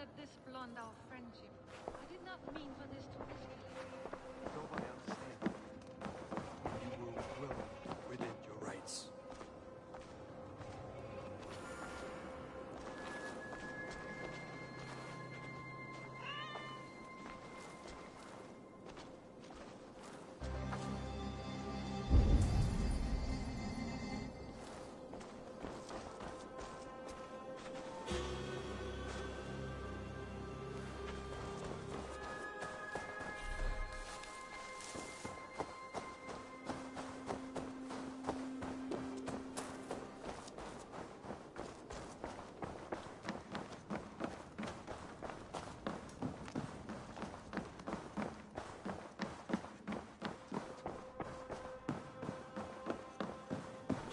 let this blunt our friendship. I did not mean for this to escalate. Nobody understands. You will grow within your rights.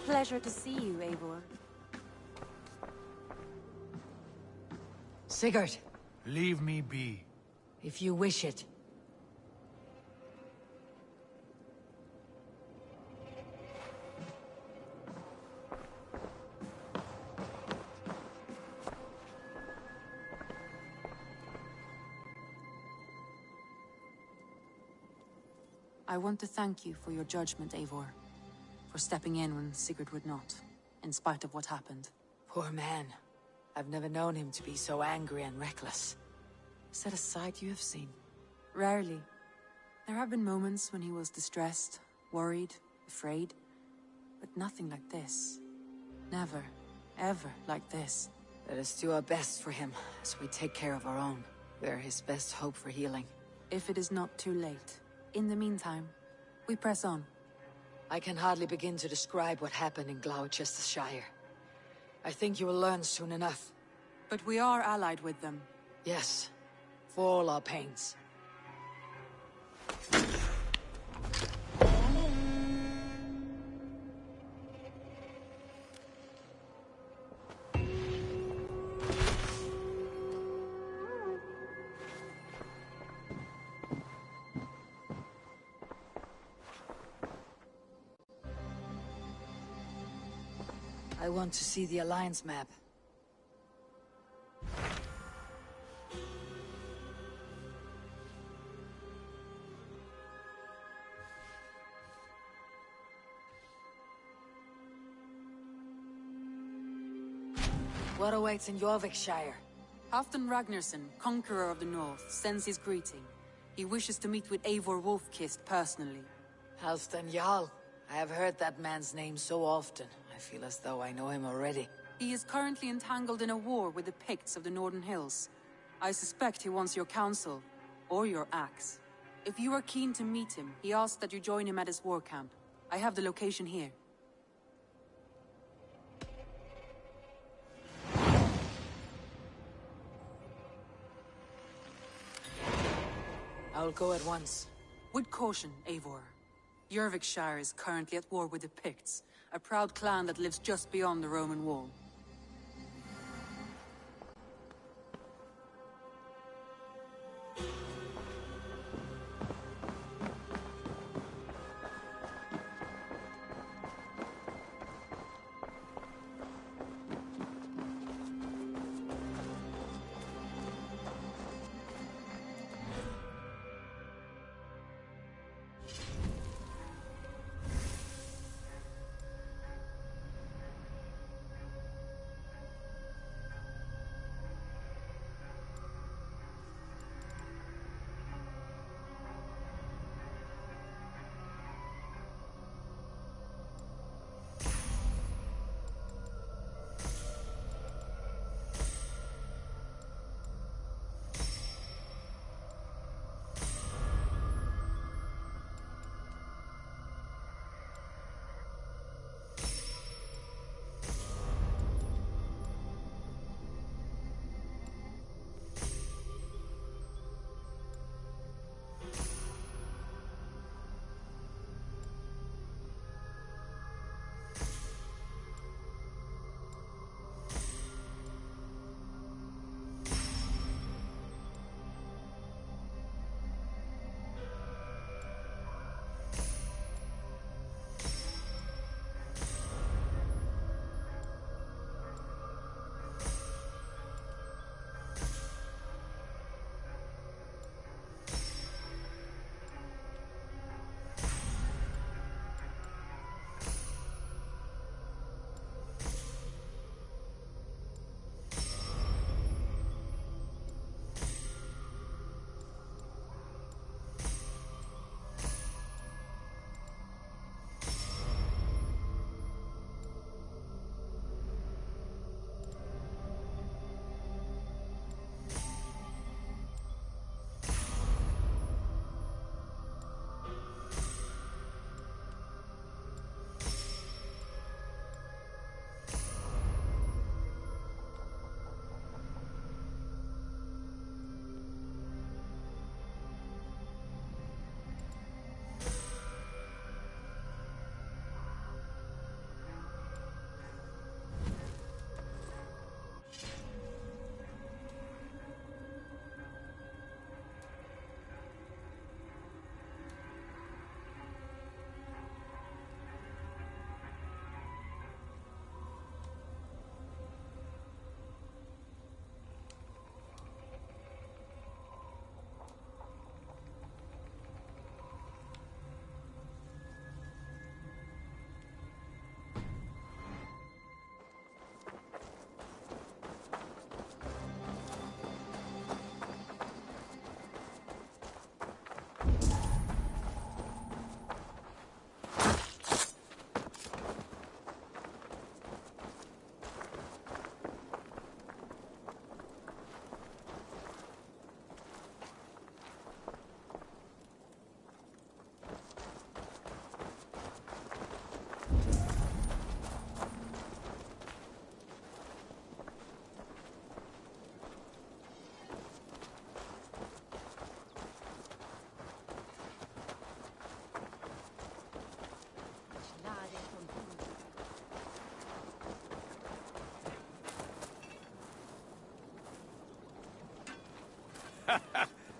Pleasure to see you, Eivor. Sigurd, Leave me be. if you wish it. I want to thank you for your judgment, Eivor. For stepping in when Sigurd would not, in spite of what happened. Poor man. I've never known him to be so angry and reckless. Is that a sight you have seen? Rarely. There have been moments when he was distressed, worried, afraid. But nothing like this. Never, ever like this. Let us do our best for him, as we take care of our own. We're his best hope for healing. If it is not too late. In the meantime, we press on. I can hardly begin to describe what happened in Gloucestershire. I think you will learn soon enough. But we are allied with them. Yes, for all our pains. I want to see the Alliance map. What awaits in Jorvikshire? Halfdan Ragnarsson, conqueror of the north, sends his greeting. He wishes to meet with Eivor Wolfkist personally. Halfdan Jarl. I have heard that man's name so often. I feel as though I know him already. He is currently entangled in a war with the Picts of the Northern Hills. I suspect he wants your counsel, or your axe. If you are keen to meet him, he asks that you join him at his war camp. I have the location here. I'll go at once. With caution, Eivor. Jorvikshire is currently at war with the Picts, a proud clan that lives just beyond the Roman wall.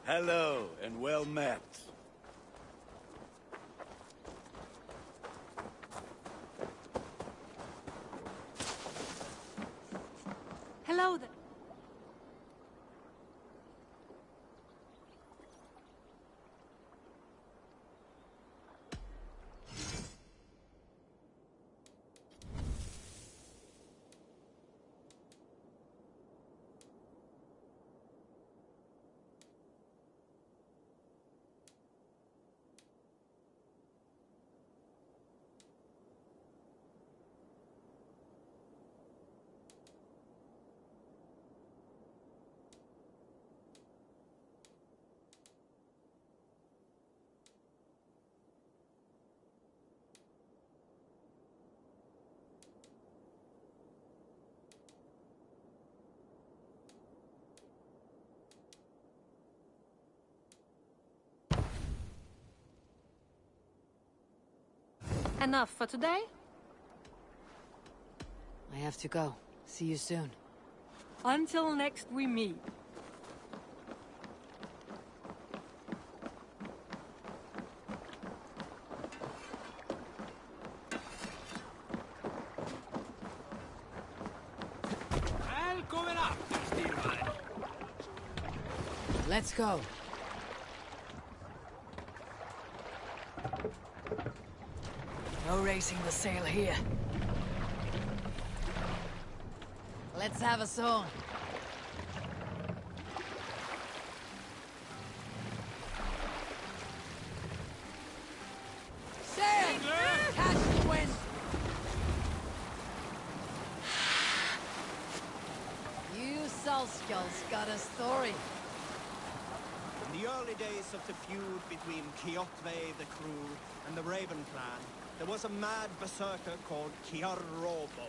Hello, and well met. Hello there. Enough for today? I have to go. See you soon. Until next we meet. Let's go. No racing the sail here. Let's have a song. Sail! Catch the wind! You Salskulls got a story. In the early days of the feud between Kjotve the crew and the Raven clan, there was a mad berserker called Kiar Robo.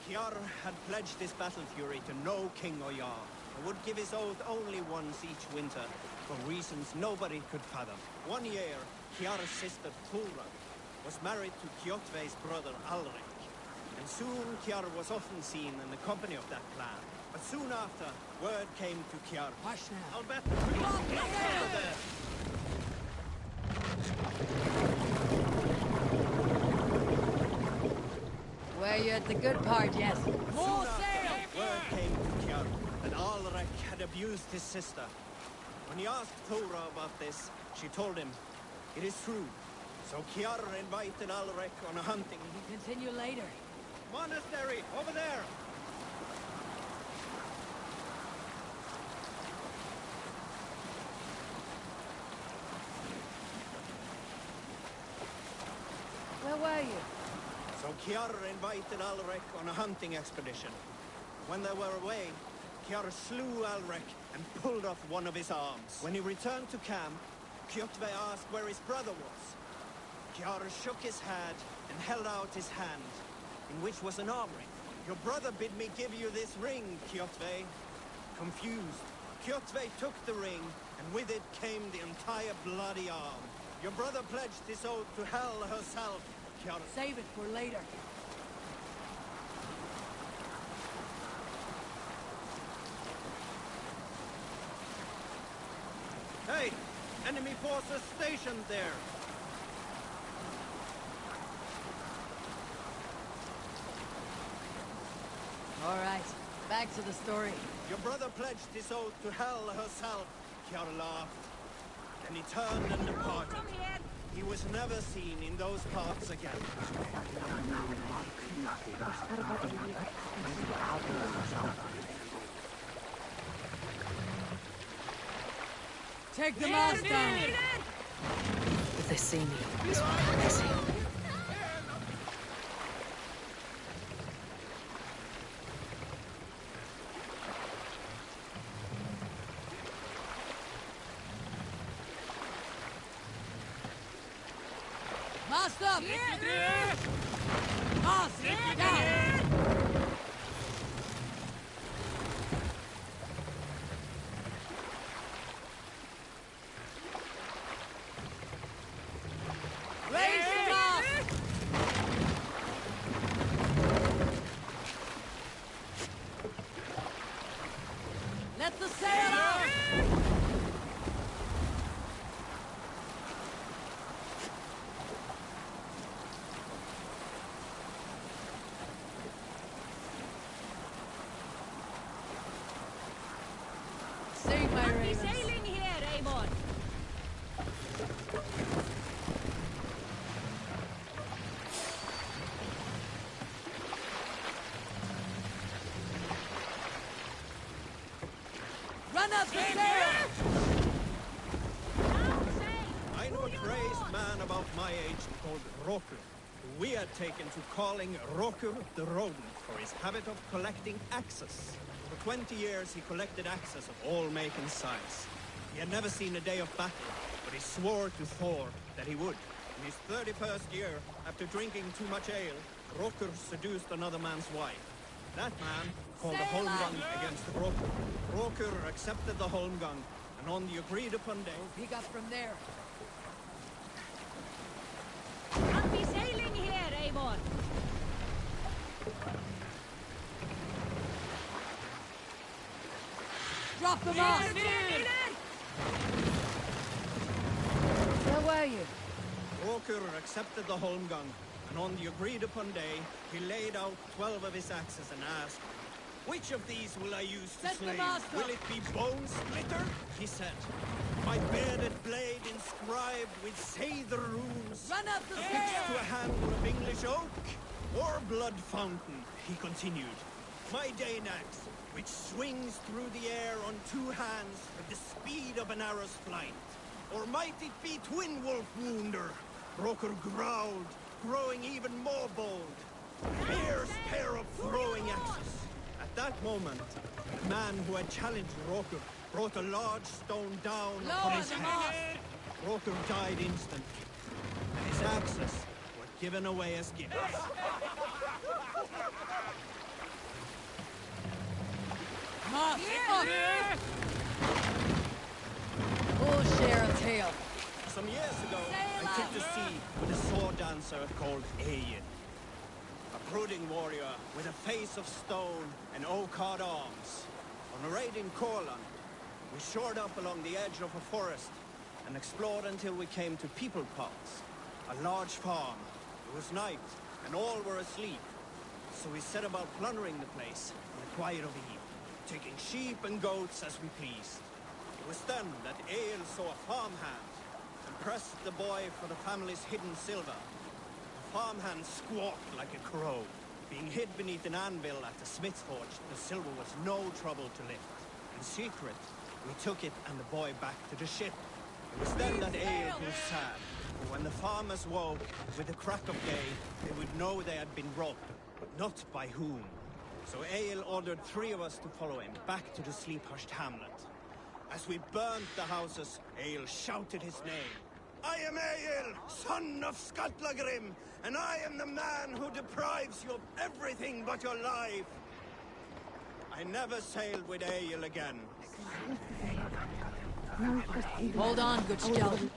Kiar had pledged his battle fury to no king or jarl, and would give his oath only once each winter, for reasons nobody could fathom. One year, Kiar's sister Thulra was married to Kjotve's brother Alrik, and soon Kiar was often seen in the company of that clan. But soon after, word came to Kiar. Hush now. I'll bet over there. Where you at the good part yet? More sail! Word came to Kiar that Alrik had abused his sister. When he asked Thora about this, she told him, it is true. So Kiar invited Alrik on a hunting. We can continue later. Monastery, over there! Where were you? So Kiar invited Alrik on a hunting expedition. When they were away, Kiar slew Alrik and pulled off one of his arms. When he returned to camp, Kjotve asked where his brother was. Kiar shook his head and held out his hand, in which was an arm ring. Your brother bid me give you this ring, Kjotve. Confused, Kjotve took the ring, and with it came the entire bloody arm. Your brother pledged his oath to Hell herself, Kiar. Save it for later. Hey! Enemy forces stationed there! All right, back to the story. Your brother pledged his oath to Hell herself, Kiar laughed. Then he turned and departed. He was never seen in those parts again. Take the mast down! If they see me, it's what they see. Mast up! Mast down! Raise the mast! Let the sail out! Sing, my Happy ravens. sailing here, Amon! Run up the stairs! Now say, I know a crazed man about my age called Rokur, who we had taken to calling Rokur the Rodent for his habit of collecting axes. For 20 years he collected axes of all make and size. He had never seen a day of battle, but he swore to Thor that he would. In his 31st year, after drinking too much ale, Rokur seduced another man's wife. That man called a holmgang against Rokur. Rokur accepted the holmgang, and on the agreed upon day, Pick up from there. happy sailing here, Amon! Drop them off! Where were you? Rokur accepted the holmgang, and on the agreed upon day, he laid out 12 of his axes and asked, "Which of these will I use to Set the slay? mast up." Will it be Bone Splitter?" he said. "My bearded blade inscribed with Seither runes, Run up the affixed to a stairs! handle of English oak, or Blood Fountain," he continued. "My Dane axe, which swings through the air on 2 hands with the speed of an arrow's flight. Or might it be Twin Wolf Wounder?" Rokur growled, growing even more bold. Fierce pair of throwing axes. At that moment, the man who had challenged Rokur brought a large stone down Lower upon his the head. Rokur died instantly, and his axes were given away as gifts. Moss! We'll share a tale. Some years ago, I took to sea with a sword dancer called Egil. A brooding warrior with a face of stone and oak-hard arms. On a raid in Corland, we shored up along the edge of a forest and explored until we came to People Pots, a large farm. It was night, and all were asleep. So we set about plundering the place in the quiet of eve, taking sheep and goats as we pleased. It was then that Egil saw a farmhand and pressed the boy for the family's hidden silver. The farmhand squawked like a crow. Being hid beneath an anvil at the smith's forge, the silver was no trouble to lift. In secret, we took it and the boy back to the ship. It was then that Egil grew sad, for when the farmers woke with the crack of day, they would know they had been robbed, but not by whom. So Egil ordered 3 of us to follow him back to the sleep-hushed hamlet. As we burnt the houses, Egil shouted his name. "I am Egil, son of Skatlagrim, and I am the man who deprives you of everything but your life." I never sailed with Egil again. Hold on, good skeleton.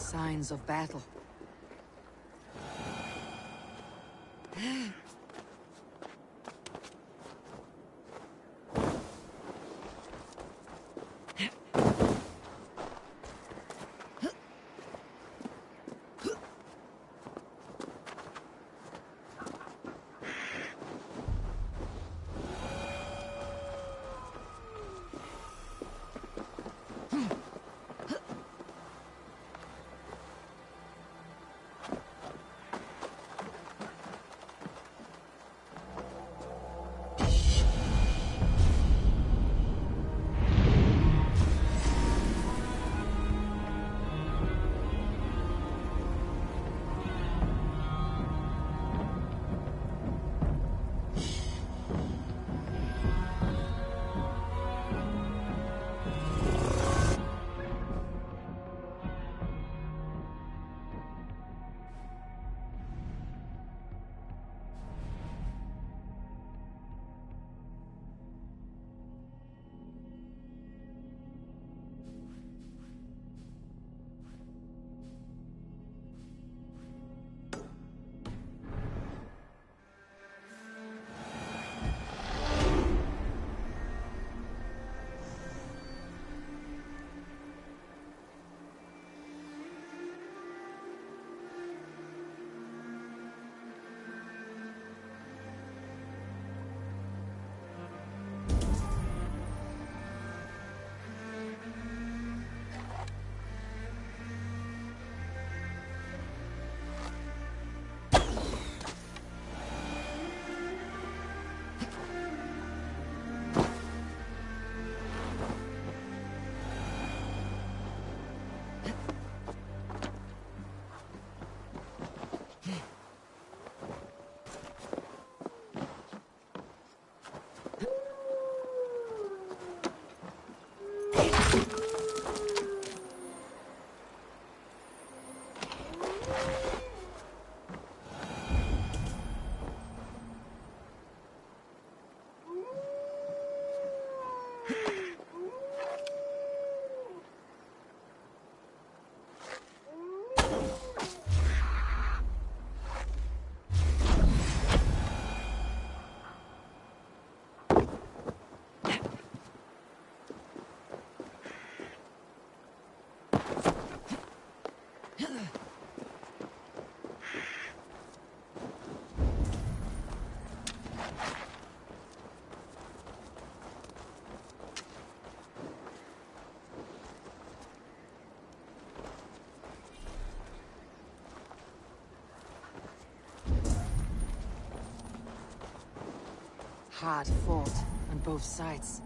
Signs of battle. Hard fought on both sides.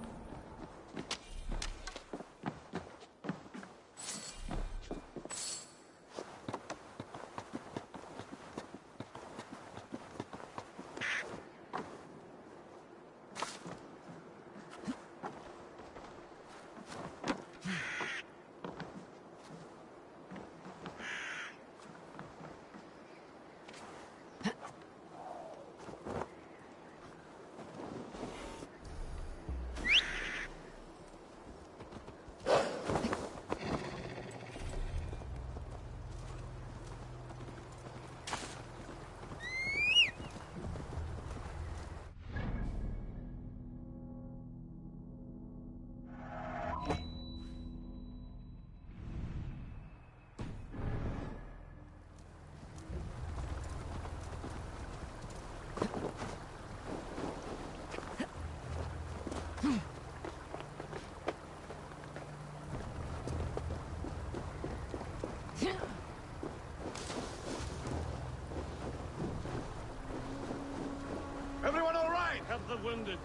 Everyone all right? Help the wounded.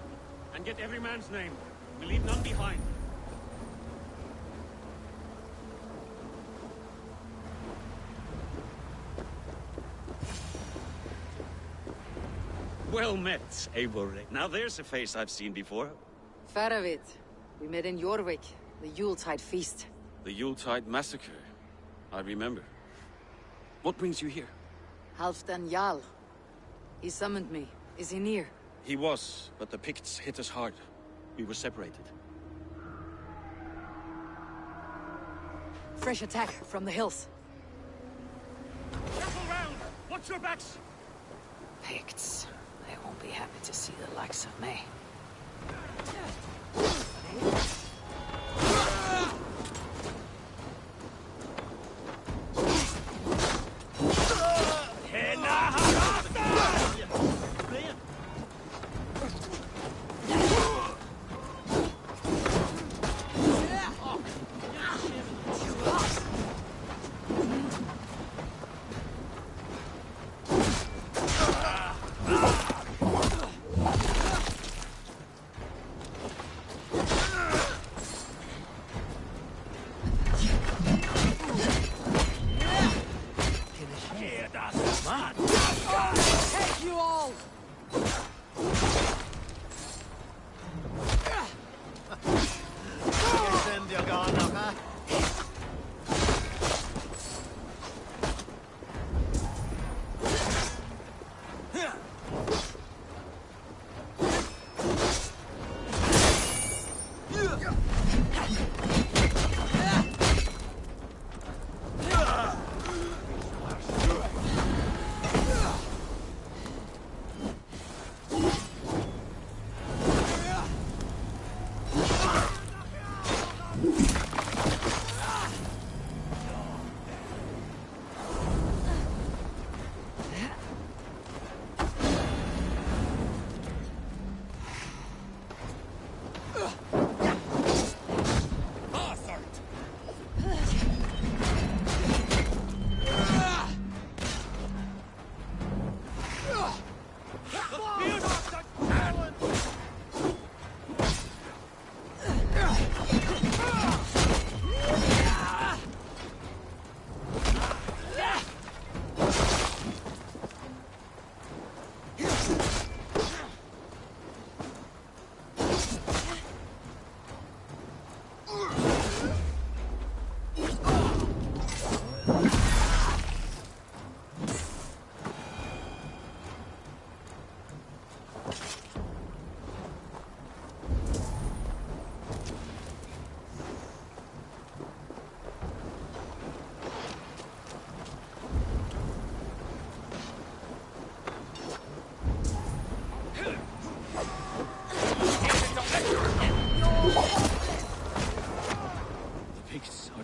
And get every man's name. We leave none behind. Well met, Eivor. Now there's a face I've seen before. Faravit. We met in Jorvik, the Yuletide feast. The Yuletide massacre. I remember. What brings you here? Halfdan Jarl. He summoned me. Is he near? He was, but the Picts hit us hard. We were separated. Fresh attack from the hills. Careful round! Watch your backs! Picts. They won't be happy to see the likes of me.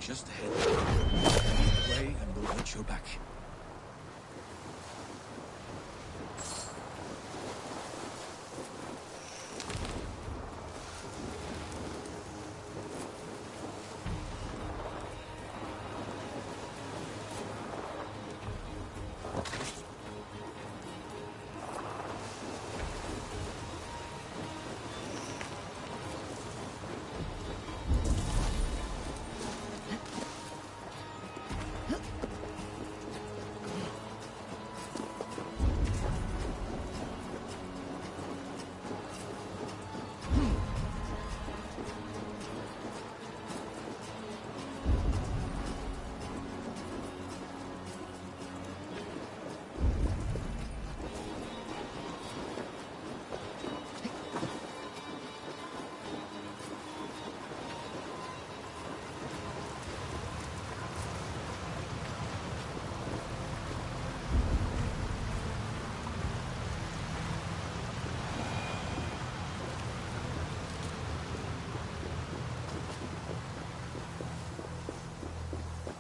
Just ahead. Away and we'll watch your back.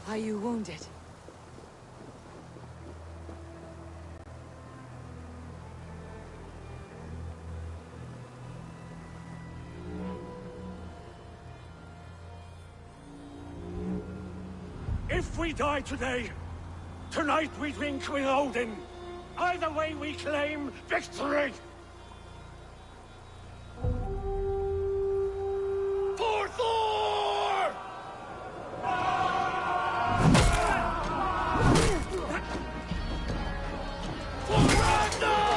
Are you wounded? If we die today, tonight we drink with Odin. Either way we claim victory! For Thor! For Ragnar!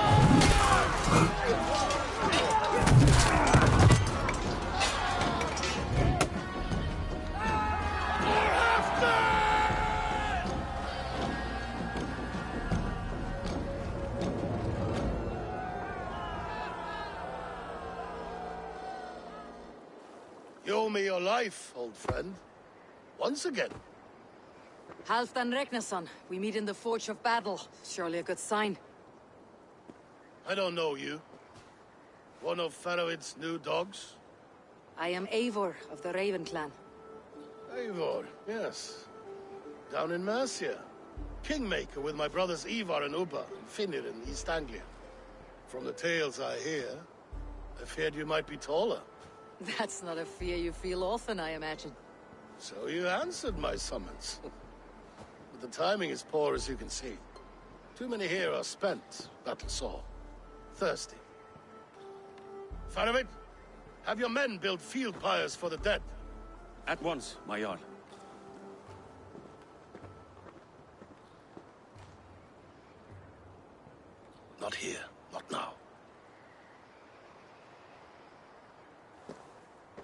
For Halfdan! You owe me your life, old friend. Once again. Halfdan Ragnarsson, we meet in the Forge of Battle. Surely a good sign. I don't know you. One of Faroid's new dogs? I am Eivor of the Raven clan. Eivor, yes. Down in Mercia. Kingmaker with my brothers Ivar and Ubba in Finnir in East Anglia. From the tales I hear, I feared you might be taller. That's not a fear you feel often, I imagine. So you answered my summons. But the timing is poor, as you can see. Too many here are spent, battle-sore, thirsty. Faramir, have your men build field pyres for the dead. At once, my Jarl. Not here, not now.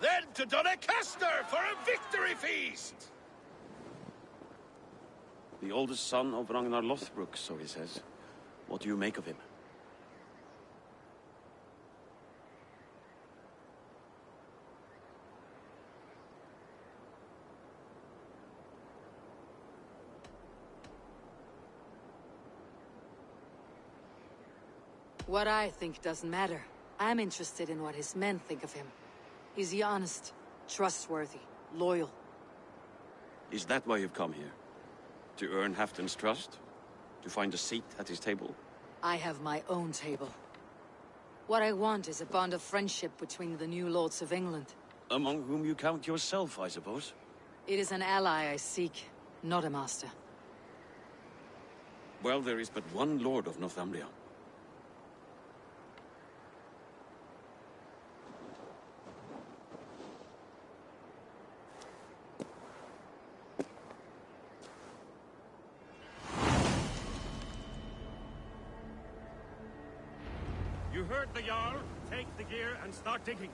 Then to Doncaster for a victory feast! The oldest son of Ragnar Lothbrok, so he says. What do you make of him? What I think doesn't matter. I'm interested in what his men think of him. Is he honest, trustworthy, loyal? Is that why you've come here? To earn Halfdan's trust? To find a seat at his table? I have my own table. What I want is a bond of friendship between the new lords of England. Among whom you count yourself, I suppose? It is an ally I seek, not a master. Well, there is but one lord of Northumbria. You heard the Jarl. Take the gear and start digging.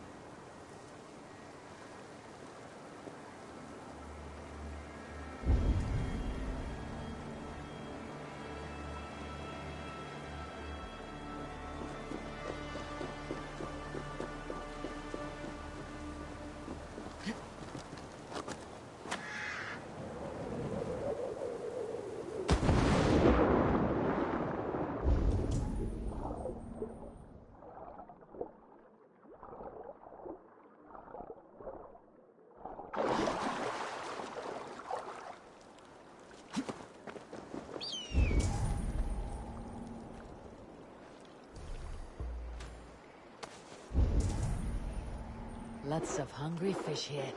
Lots of hungry fish here.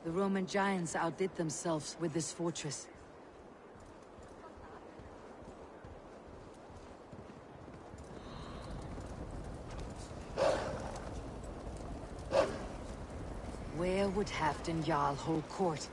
The Roman giants outdid themselves with this fortress. Where would Halfdan Jarl hold court?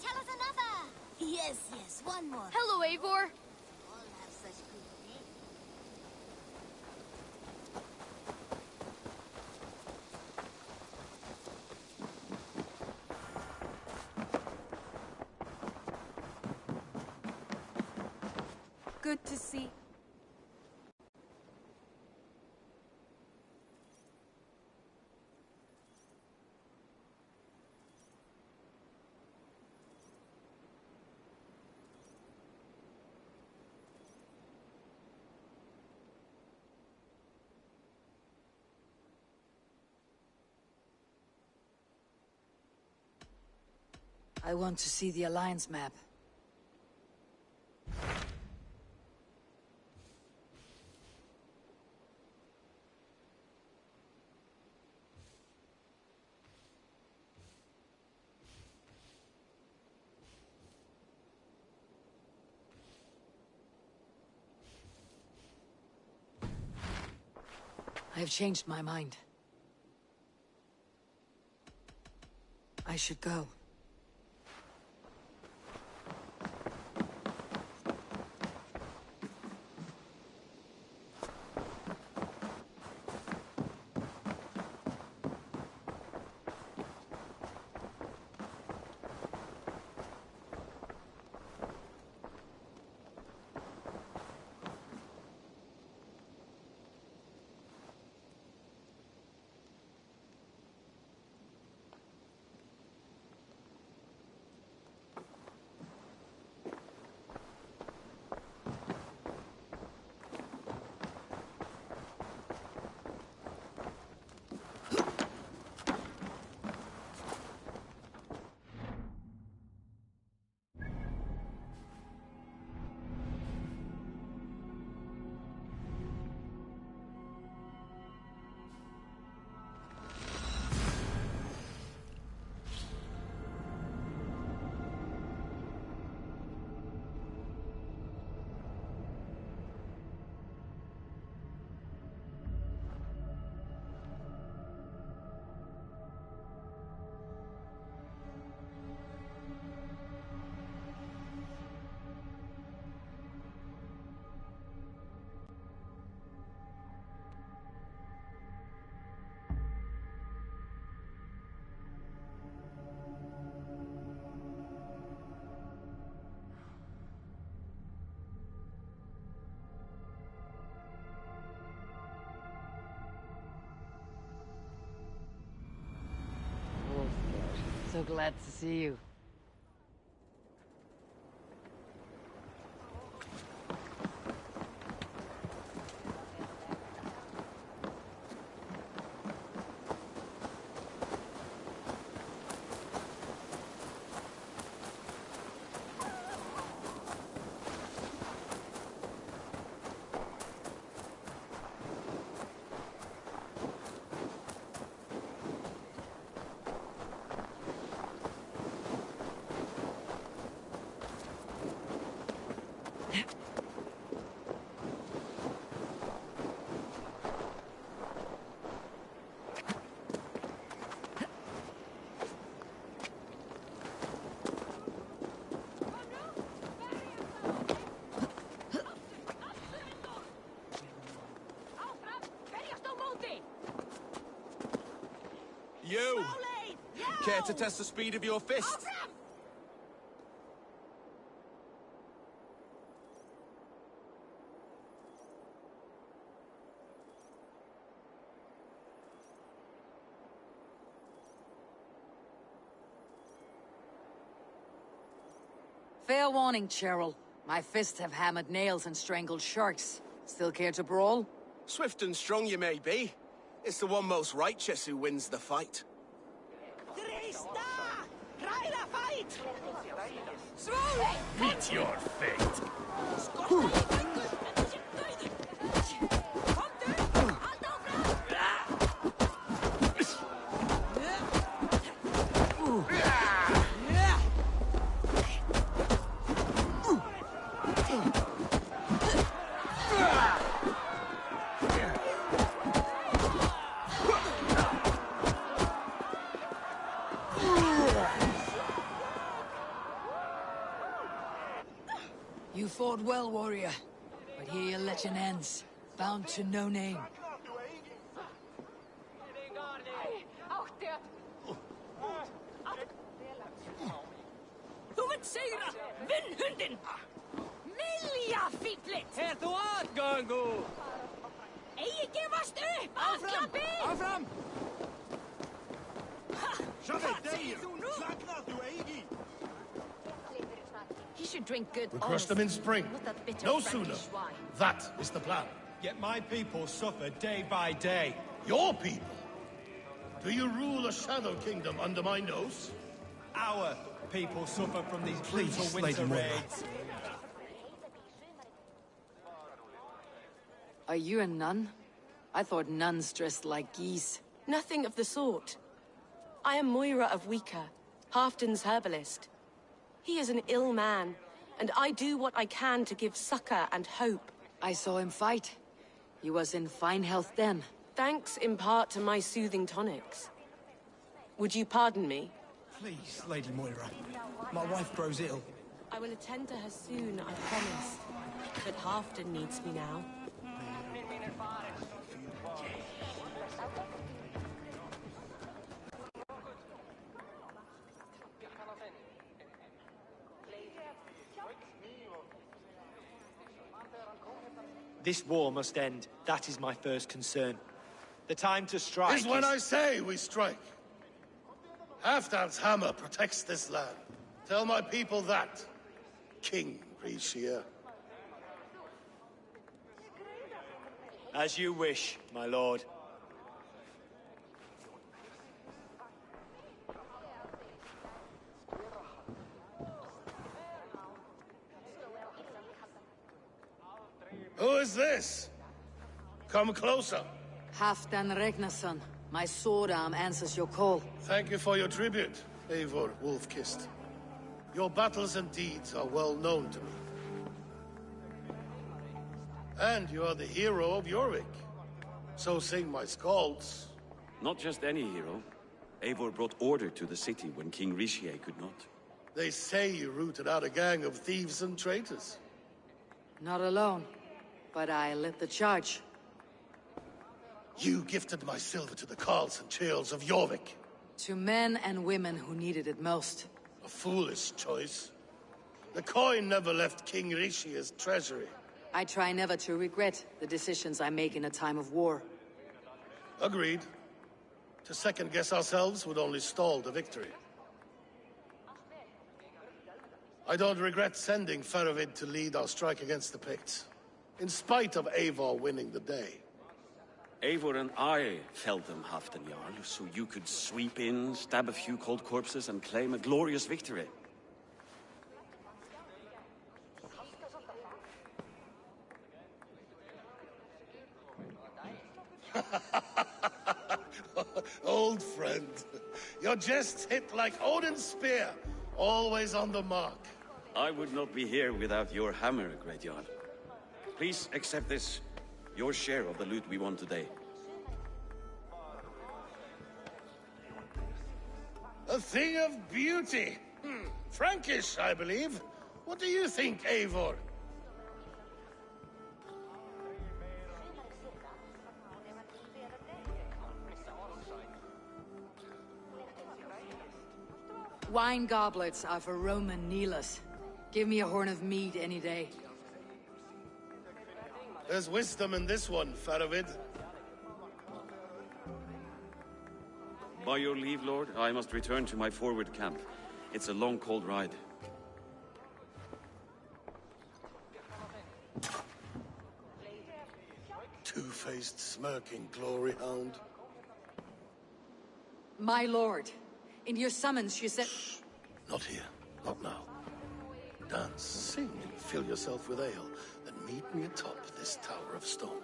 Tell us another! Yes, one more. Hello, Eivor. All have such good names. Good to see. I want to see the Alliance map. I have changed my mind. I should go. So glad to see you. You! Care to test the speed of your fist? Fair warning, Cheryl. My fists have hammered nails and strangled sharks. Still care to brawl? Swift and strong you may be. It's the one most righteous who wins the fight. Meet your fate. You fought well, warrior. But here your legend ends. Bound to no name. Þú munt sigra! Vinn hundinn! Milja fíflitt! Er þú að, Göngu? Eigi gefast upp! Afklappi! Áfram! He should drink good We crush them in spring. not that bitter No Frankish sooner. wine. That is the plan. Yet my people suffer day by day. Your people? Do you rule a shadow kingdom under my nose? Our people suffer from these Please, brutal Lady winter Moira. raids. Are you a nun? I thought nuns dressed like geese. Nothing of the sort. I am Moira of Wika, Halfdan's herbalist. He is an ill man, and I do what I can to give succor and hope. I saw him fight. He was in fine health then. Thanks in part to my soothing tonics. Would you pardon me? Please, Lady Moira. My wife grows ill. I will attend to her soon, I promise. But Halfdan needs me now. This war must end. That is my first concern. The time to strike Is when I say we strike. Halfdan's hammer protects this land. Tell my people that, King Rishia. As you wish, my lord. Who is this? Come closer. Halfdan Ragnarsson. My sword arm answers your call. Thank you for your tribute, Eivor Wolf-Kissed. Your battles and deeds are well known to me. And you are the hero of Jorvik. So sing my skalds. Not just any hero. Eivor brought order to the city when King Rishie could not. They say you rooted out a gang of thieves and traitors. Not alone, but I led the charge. You gifted my silver to the carls and churls of Jorvik. To men and women who needed it most. A foolish choice. The coin never left King Rishia's treasury. I try never to regret the decisions I make in a time of war. Agreed. To second-guess ourselves would only stall the victory. I don't regret sending Faravid to lead our strike against the Picts, in spite of Eivor winning the day. Eivor and I felled them, Halfdan Jarl, so you could sweep in, stab a few cold corpses, and claim a glorious victory. Old friend, your jests hit like Odin's spear, always on the mark. I would not be here without your hammer, Great Jarl. Please accept this, your share of the loot we won today. A thing of beauty. Frankish, I believe. What do you think, Eivor? Wine goblets are for Roman kneelers. Give me a horn of mead any day. There's wisdom in this one, Faravid. By your leave, Lord, I must return to my forward camp. It's a long, cold ride. Two-faced, smirking glory hound. My lord, in your summons you said... Shh. Not here. Not now. Dance, sing, and fill yourself with ale, then meet me atop this tower of stone.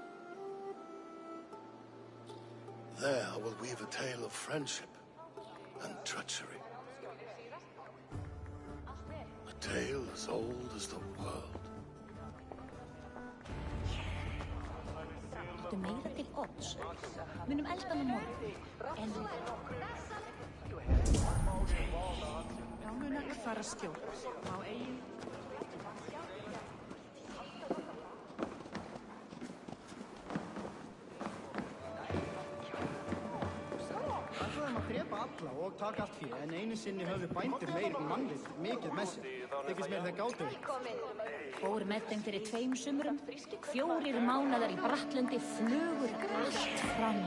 There I will weave a tale of friendship and treachery. A tale as old as the world. Áttu meira til odds. Munum elda hann á morgun. En... Já, mun ekki fara skjótt. Á eigin... Ætlaðum að drepa alla og taka allt fyrir, en einu sinni höfðu bændur meir mannlið mikið með sér. Þykist mér þeir gátu. Fór með þeim fyrir 2 sumrum. 4 mánaðar í Brattlundi, flugur allt fram.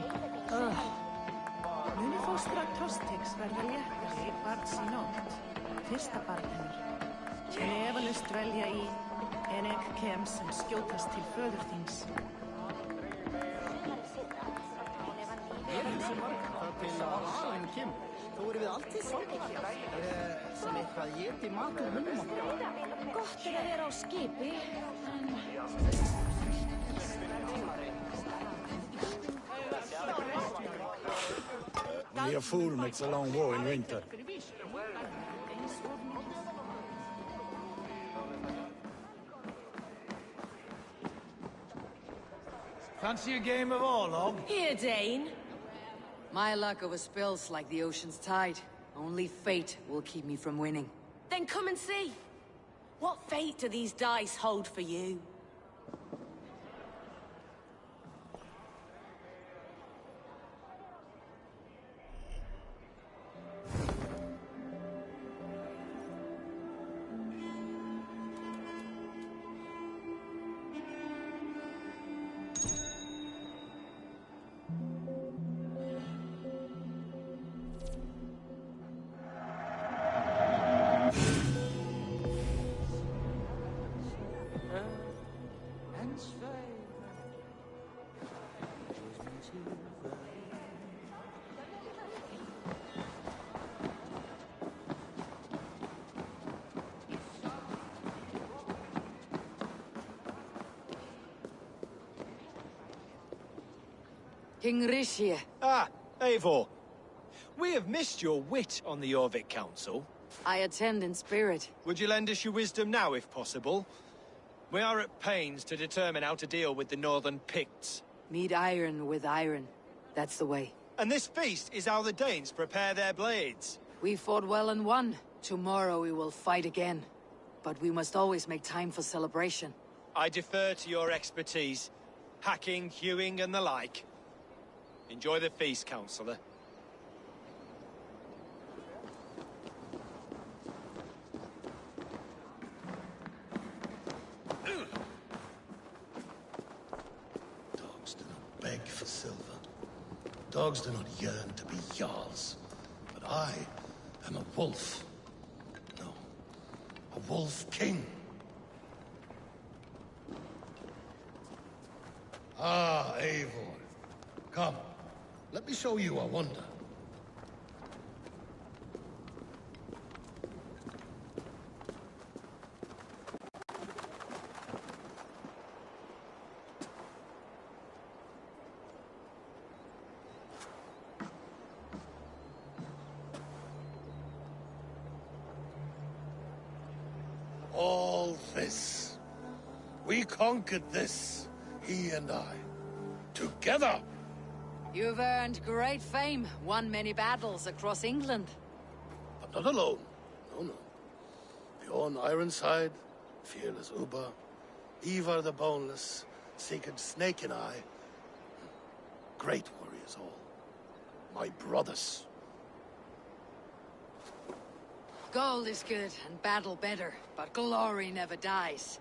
Muni fóstra Tostiks verða léttari barns í nótt. Fyrsta barn hennar. Muni efalaust dvelja í en ek kem sem skjótast til föður þíns. Ég hugsa það til að aðeins kemur. Þó erum við alltaf sorgir. Sem eitthvað éti mat úr munnum okkur. Gott að vera á skipi, en... Only a fool makes a long war in winter. Fancy a game of Orlog? Here, Dane. My luck over spills like the ocean's tide. Only fate will keep me from winning. Then come and see. What fate do these dice hold for you? King Rishie. Ah, Eivor. We have missed your wit on the Jorvik Council. I attend in spirit. Would you lend us your wisdom now, if possible? We are at pains to determine how to deal with the Northern Picts. Meet iron with iron. That's the way. And this feast is how the Danes prepare their blades. We fought well and won. Tomorrow we will fight again. But we must always make time for celebration. I defer to your expertise. Hacking, hewing, and the like. Enjoy the feast, Councillor. Dogs do not beg for silver. Dogs do not yearn to be jarls. But I am a wolf. No, a Wolf King. Ah, Eivor. Come, let me show you a wonder. All this. We conquered this, he and I. Together! You've earned great fame, won many battles across England. But not alone. No, no. Bjorn Ironside, fearless Uber, Ivar the Boneless, Sigurd Snake and I. Great warriors all. My brothers. Gold is good and battle better, but glory never dies.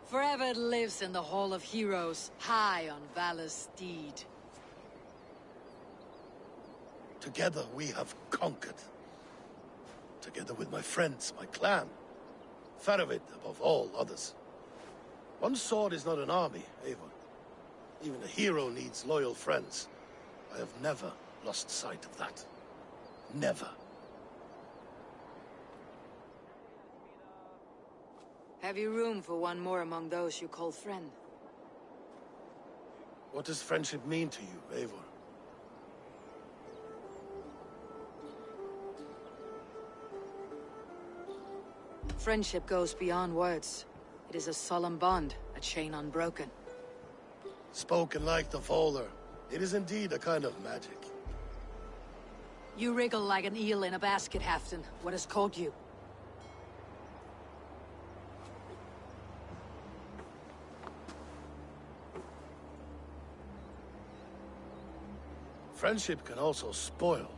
Forever it lives in the Hall of Heroes, high on Valor's steed. Together we have conquered. Together with my friends, my clan. Faravid above all others. One sword is not an army, Eivor. Even a hero needs loyal friends. I have never lost sight of that. Never. Have you room for one more among those you call friend? What does friendship mean to you, Eivor? Friendship goes beyond words. It is a solemn bond, a chain unbroken. Spoken like the Volar, it is indeed a kind of magic. You wriggle like an eel in a basket, Halfdan. What has caught you? Friendship can also spoil,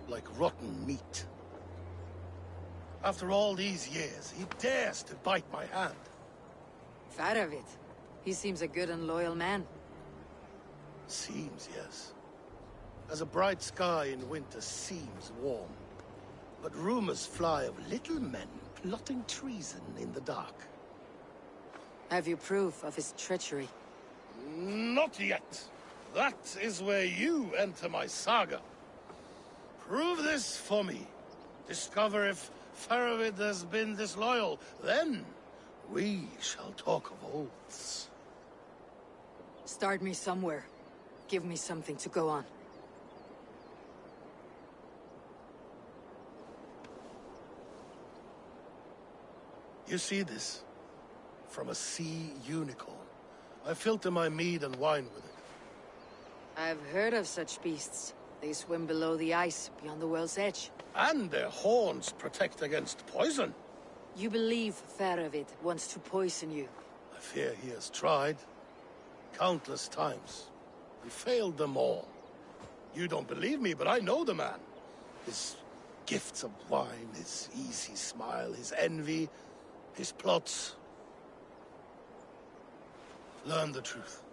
like rotten meat. After all these years, he dares to bite my hand. Faravid. He seems a good and loyal man. Seems, yes. As a bright sky in winter seems warm. But rumors fly of little men plotting treason in the dark. Have you proof of his treachery? Not yet. That is where you enter my saga. Prove this for me. Discover if Faravid has been disloyal. Then we shall talk of oaths. Start me somewhere. Give me something to go on. You see this? From a sea unicorn. I filter my mead and wine with it. I've heard of such beasts. They swim below the ice, beyond the world's edge. And their horns protect against poison. You believe Faravid wants to poison you? I fear he has tried. Countless times. And failed them all. You don't believe me, but I know the man. His gifts of wine, his easy smile, his envy, his plots. Learn the truth.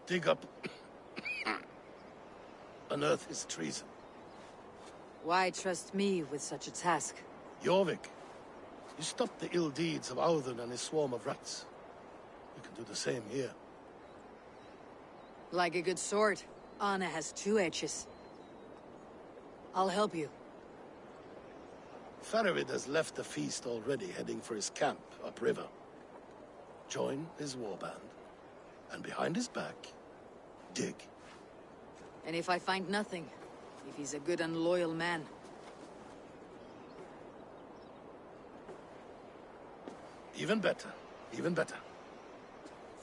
Dig up... unearth his treason. Why trust me with such a task? Jorvik, you stopped the ill deeds of Audun and his swarm of rats. You can do the same here. Like a good sword, honor has two edges. I'll help you. Faravid has left the feast already, heading for his camp upriver. Join his warband, and behind his back, dig. And if I find nothing, if he's a good and loyal man? Even better, even better.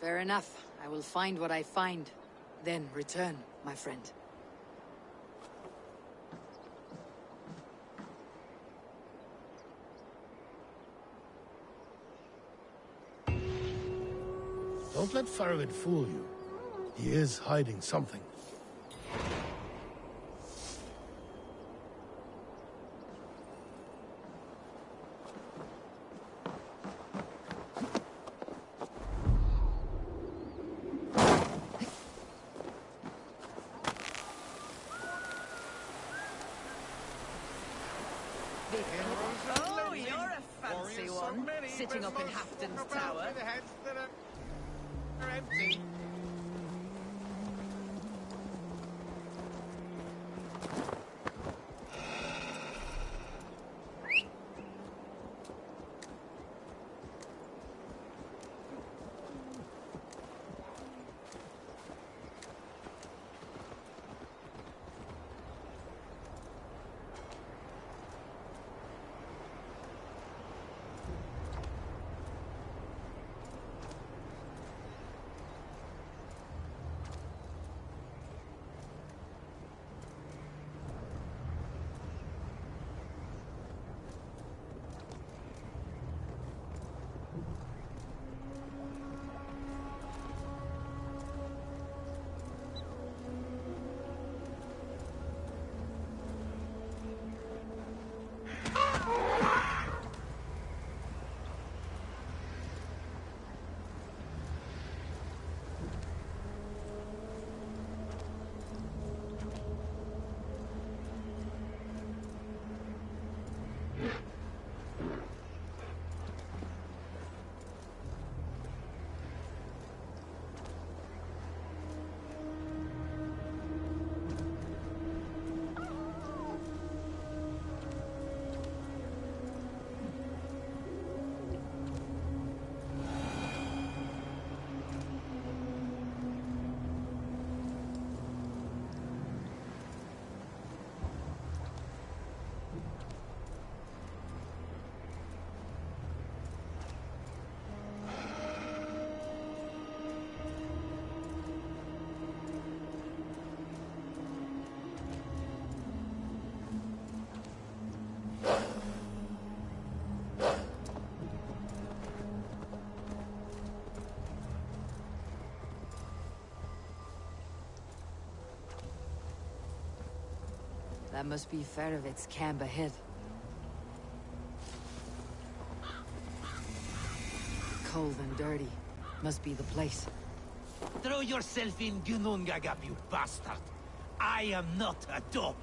Fair enough. I will find what I find. Then return, my friend. Don't let Faravid fool you. He is hiding something. Oh, you're a fancy one. one, sitting up in Hafton's tower. With heads that are empty. That must be Farovit's camp ahead. Cold and dirty. Must be the place. Throw yourself in Gunungagap, you bastard! I am not a dog!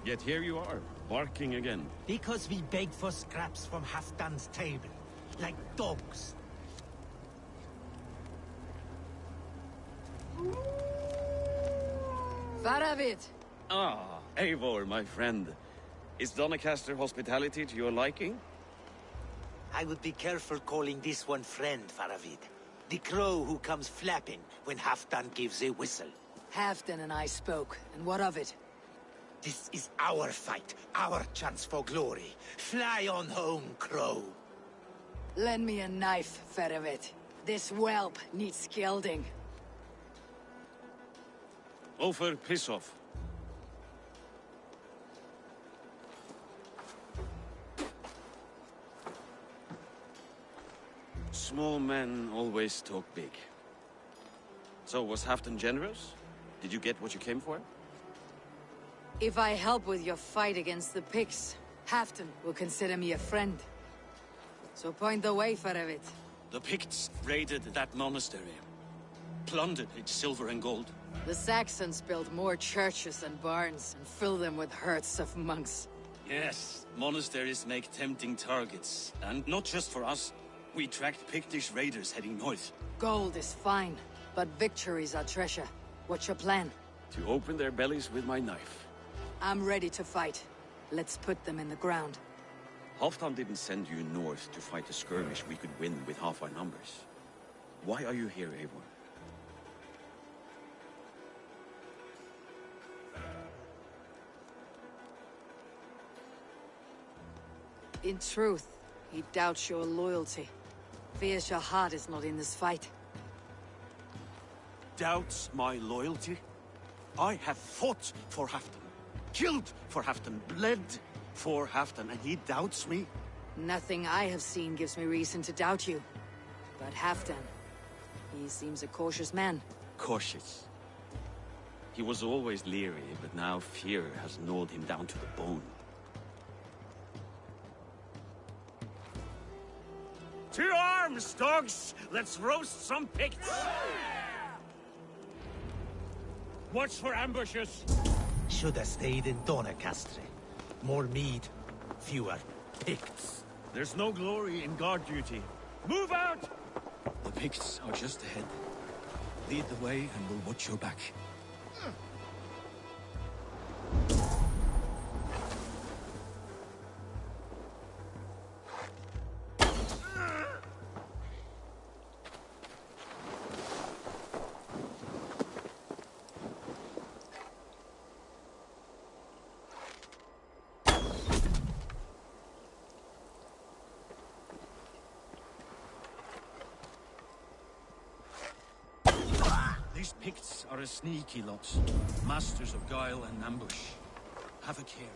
Yet here you are, barking again. Because we beg for scraps from Halfdan's table. Like dogs. Farovit! Ah, Eivor, my friend. Is Doncaster hospitality to your liking? I would be careful calling this one friend, Farovit. The crow who comes flapping when Halfdan gives a whistle. Halfdan and I spoke, and what of it? This is our fight, our chance for glory. Fly on home, crow. Lend me a knife, Farovit. This whelp needs gilding. Ofer, piss off. Small men always talk big. So, was Halfdan generous? Did you get what you came for? If I help with your fight against the Picts, Halfdan will consider me a friend. So point the way, Farovit. The Picts raided that monastery. Plundered its silver and gold. The Saxons built more churches and barns, and filled them with herds of monks. Yes, monasteries make tempting targets. And not just for us. We tracked Pictish raiders heading north. Gold is fine, but victories are treasure. What's your plan? To open their bellies with my knife. I'm ready to fight. Let's put them in the ground. Halfdan didn't send you north to fight a skirmish we could win with half our numbers. Why are you here, Eivor? In truth, he doubts your loyalty. Fears your heart is not in this fight. Doubts my loyalty? I have fought for Halfdan, killed for Halfdan, bled for Halfdan, and he doubts me? Nothing I have seen gives me reason to doubt you. But Halfdan, he seems a cautious man. Cautious. He was always leery, but now fear has gnawed him down to the bone. To arms, dogs! Let's roast some Picts! Watch for ambushes! Should have stayed in Doncaster. More mead, fewer Picts. There's no glory in guard duty. Move out! The Picts are just ahead. Lead the way and we'll watch your back. These Picts are a sneaky lot. Masters of guile and ambush. Have a care.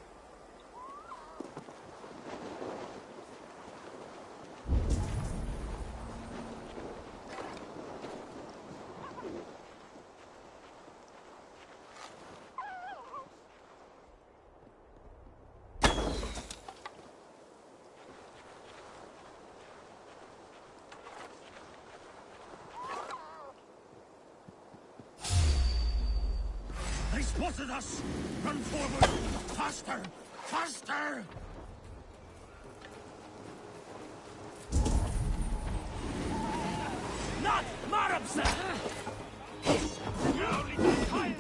They spotted us! Run forward! Faster! Faster! Not Marabsa! You only got tired!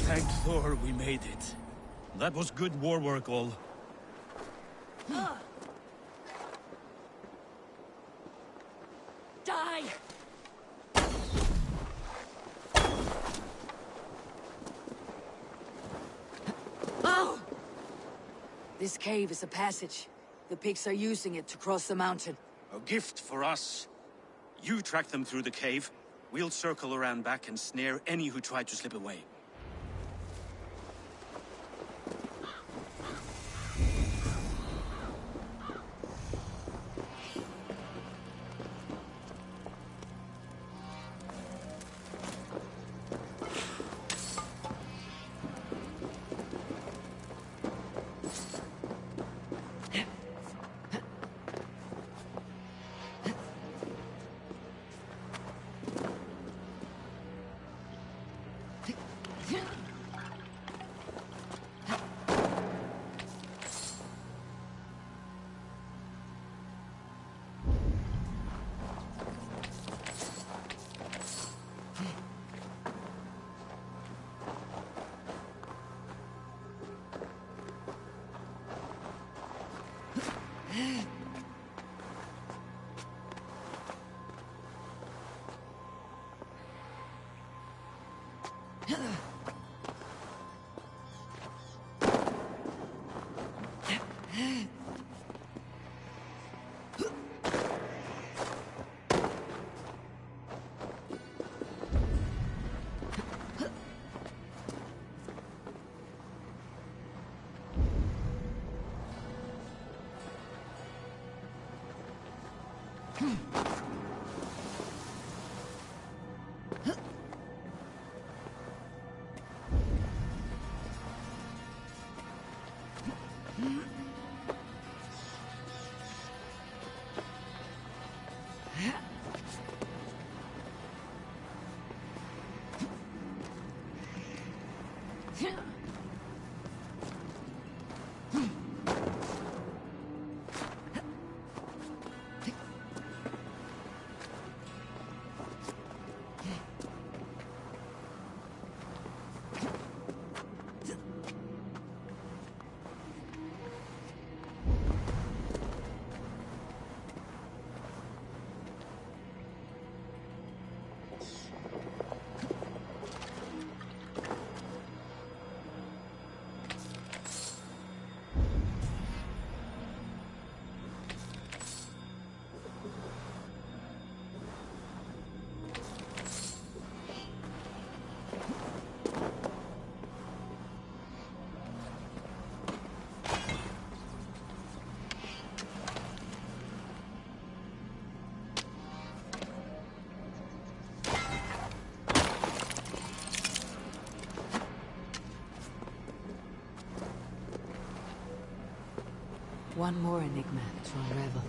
Thank Thor we made it. That was good war work, all. Die! Oh! This cave is a passage. The Picts are using it to cross the mountain. A gift for us. You track them through the cave. We'll circle around back and snare any who try to slip away. One more enigma to unravel.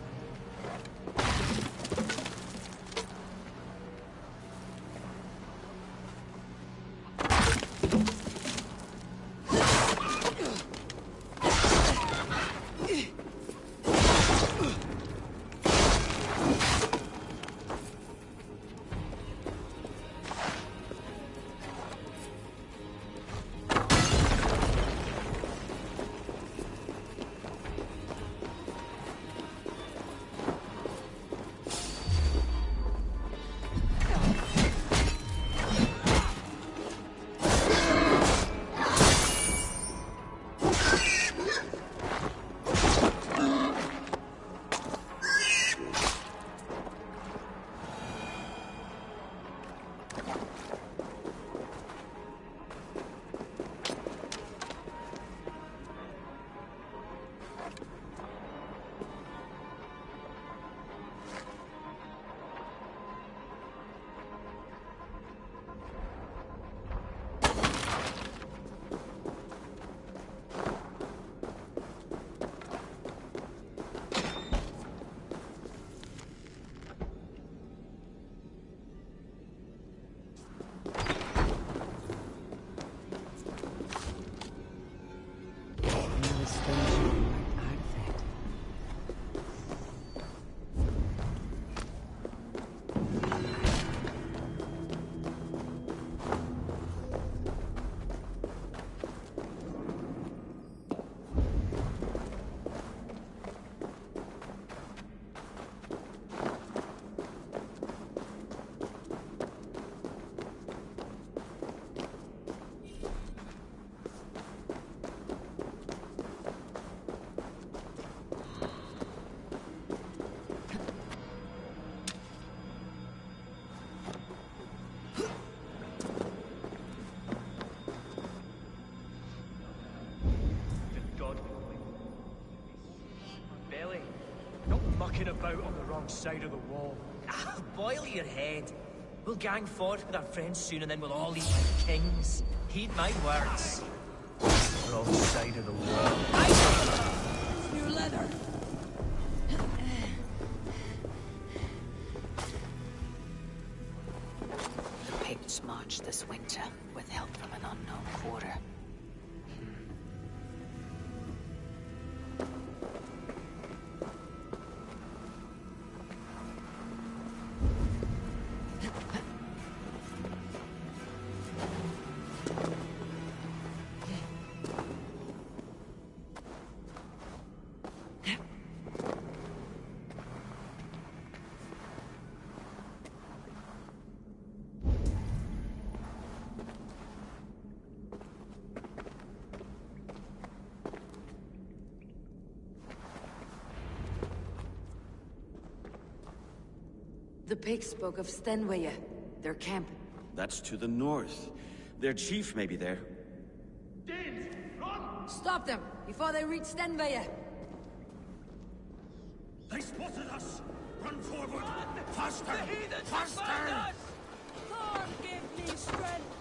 About on the wrong side of the wall. Boil your head. We'll gang forth with our friends soon and then we'll all eat like kings. Heed my words. Wrong side of the wall. New leather. The Picts marched this winter with help from an unknown quarter. The Picts spoke of Stenwaya, their camp. That's to the north. Their chief may be there. Stop them before they reach Stenwaya. They spotted us! Run forward! Faster! Faster! Lord, give me strength!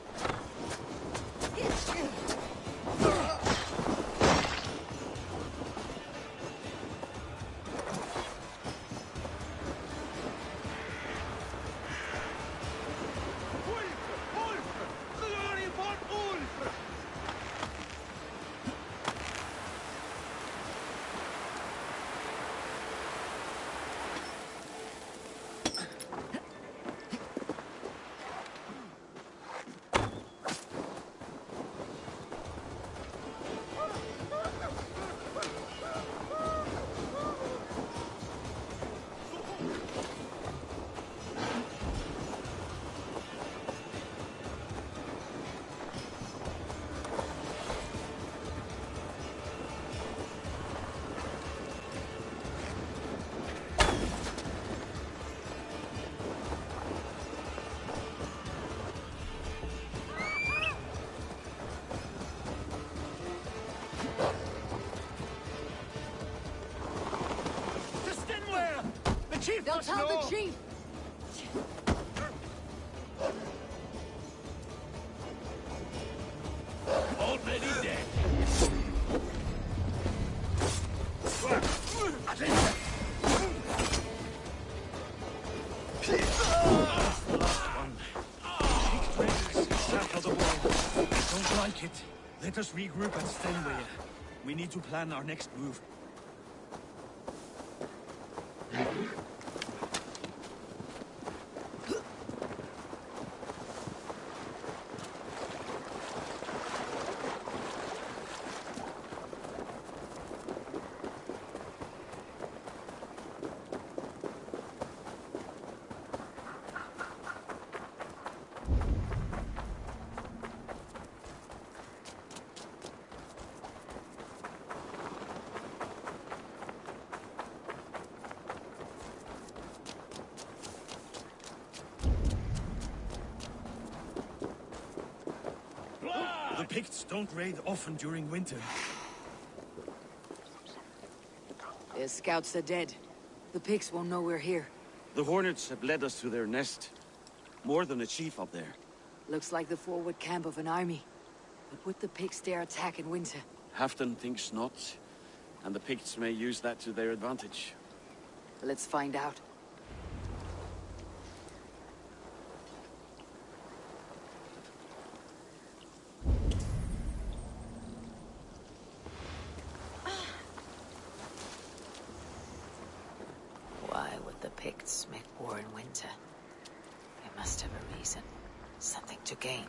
They'll tell the chief! Already dead. The last one. Picked raiders south of the wall. Don't like it. Let us regroup at Stenway. We need to plan our next move. The Picts don't raid often during winter. Their scouts are dead. The Picts won't know we're here. The Hornets have led us to their nest. More than a chief up there. Looks like the forward camp of an army. But would the Picts dare attack in winter? Halfdan thinks not, and the Picts may use that to their advantage. Let's find out. Why would the Picts make war in winter? They must have a reason. Something to gain.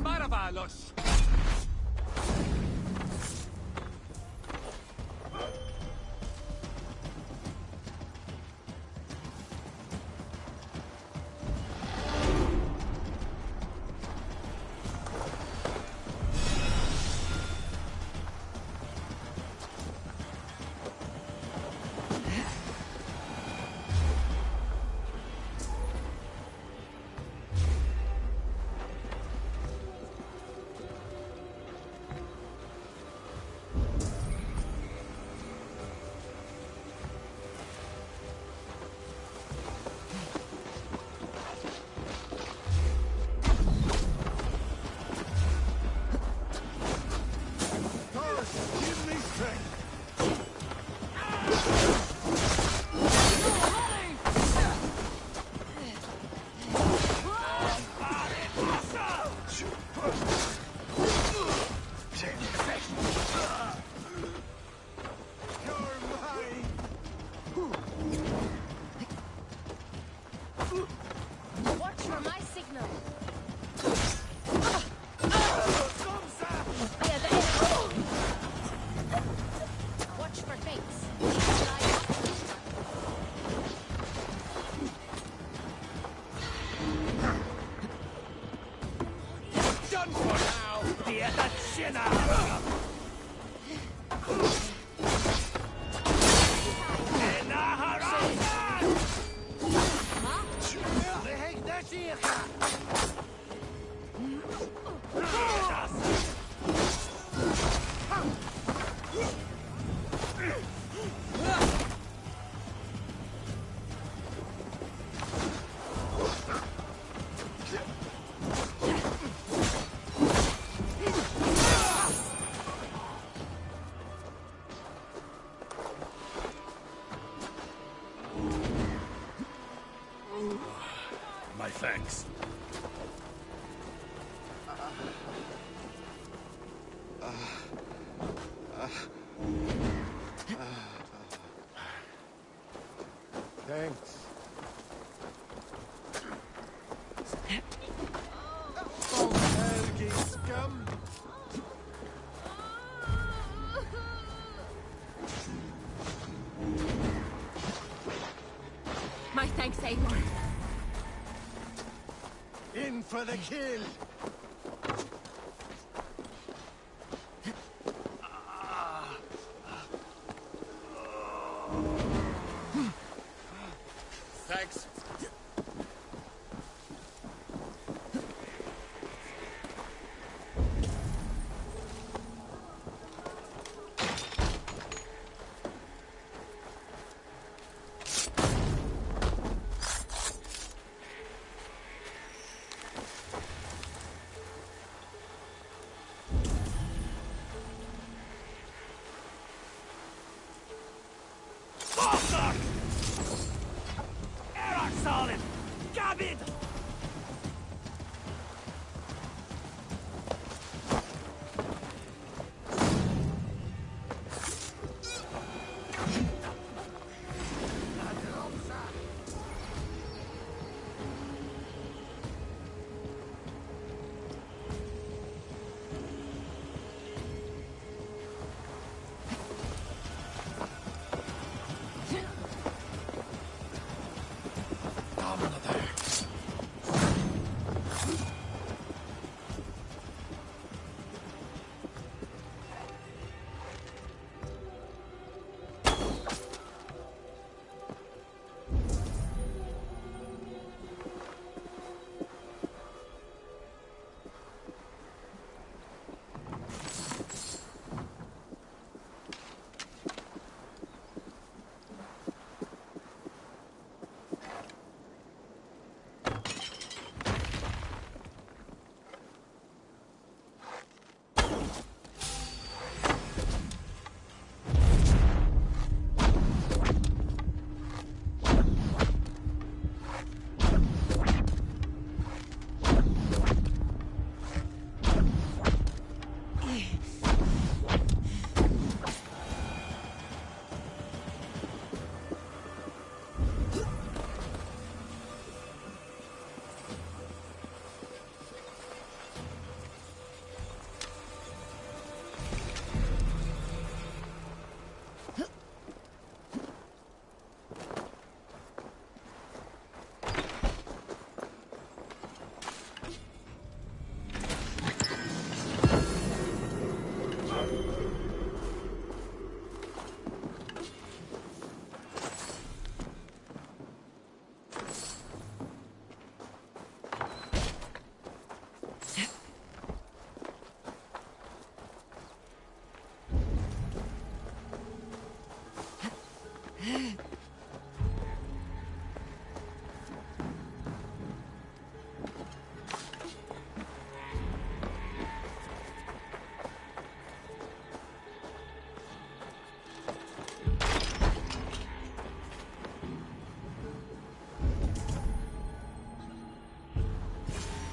Maravillos! Thanks. Helgi scum! My thanks, Eivor. In for the kill! Thanks.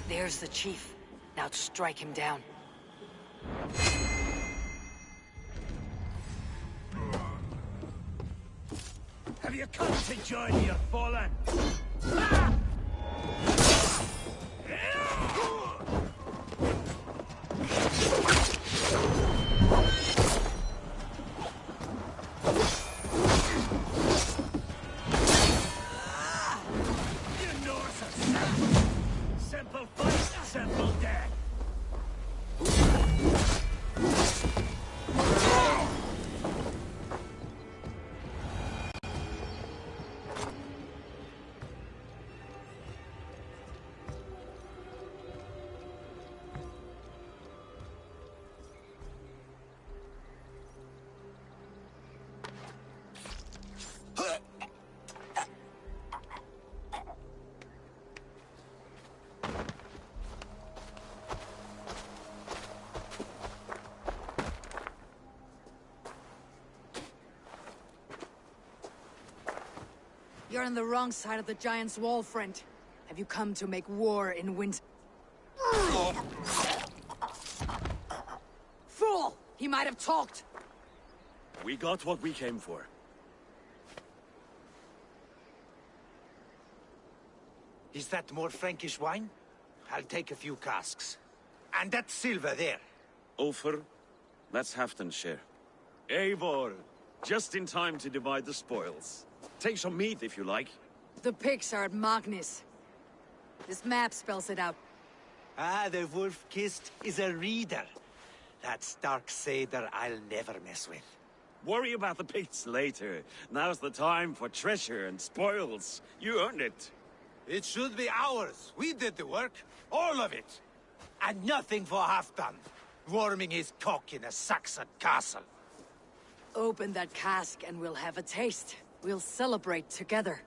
There's the chief. Now to strike him down. Have you come to join your fallen? You Norse are simple. Simple fight, simple death. You're on the wrong side of the Giant's Wall, friend. Have you come to make war in winter? Fool! He might have talked! We got what we came for. Is that more Frankish wine? I'll take a few casks. And that silver there. Ulfr, that's Halfdan's share. Eivor, just in time to divide the spoils. Take some meat if you like. The pigs are at Magnus. This map spells it out. Ah, the wolf-kissed is a reader. That stark satyr I'll never mess with. Worry about the pigs later. Now's the time for treasure and spoils. You earned it. It should be ours. We did the work. All of it. And nothing for Halfdan, warming his cock in a Saxon castle. Open that cask and we'll have a taste. We'll celebrate together.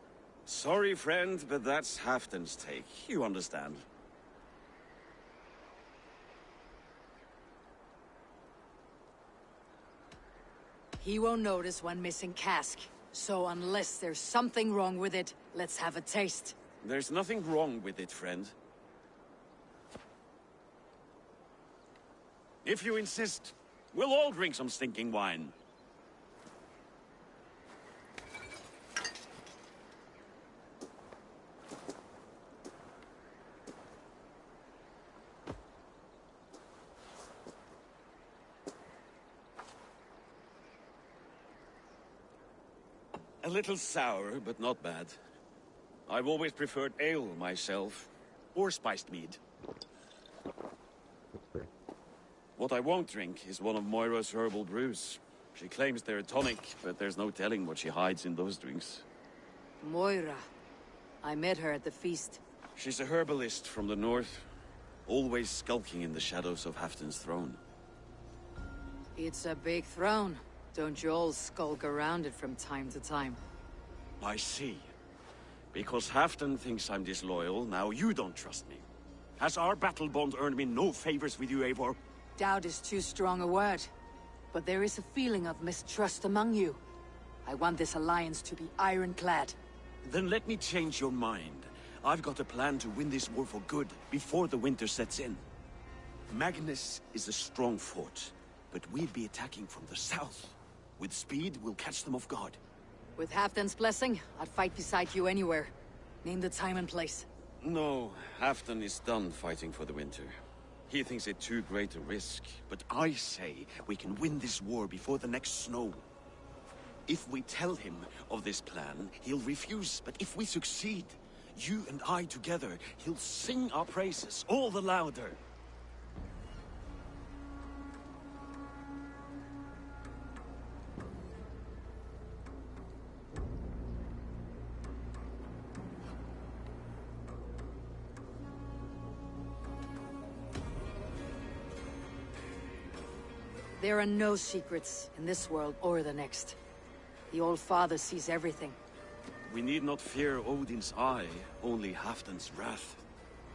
Sorry, friend, but that's Halfdan's take. You understand. He won't notice one missing cask. So unless there's something wrong with it, let's have a taste. There's nothing wrong with it, friend. If you insist, we'll all drink some stinking wine. A little sour, but not bad. I've always preferred ale myself, or spiced mead. What I won't drink is one of Moira's herbal brews. She claims they're a tonic, but there's no telling what she hides in those drinks. Moira. I met her at the feast. She's a herbalist from the north, always skulking in the shadows of Halfdan's throne. It's a big throne. Don't you all skulk around it from time to time? I see. Because Halfdan thinks I'm disloyal, now you don't trust me. Has our battle bond earned me no favors with you, Eivor? Doubt is too strong a word. But there is a feeling of mistrust among you. I want this alliance to be ironclad. Then let me change your mind. I've got a plan to win this war for good, before the winter sets in. Magnus is a strong fort, but we'll be attacking from the south. With speed, we'll catch them off guard. With Halfdan's blessing, I'd fight beside you anywhere. Name the time and place. No, Halfdan is done fighting for the winter. He thinks it too great a risk, but I say we can win this war before the next snow. If we tell him of this plan, he'll refuse, but if we succeed, you and I together, he'll sing our praises all the louder. There are no secrets in this world or the next. The Old Father sees everything. We need not fear Odin's eye, only Halfdan's wrath.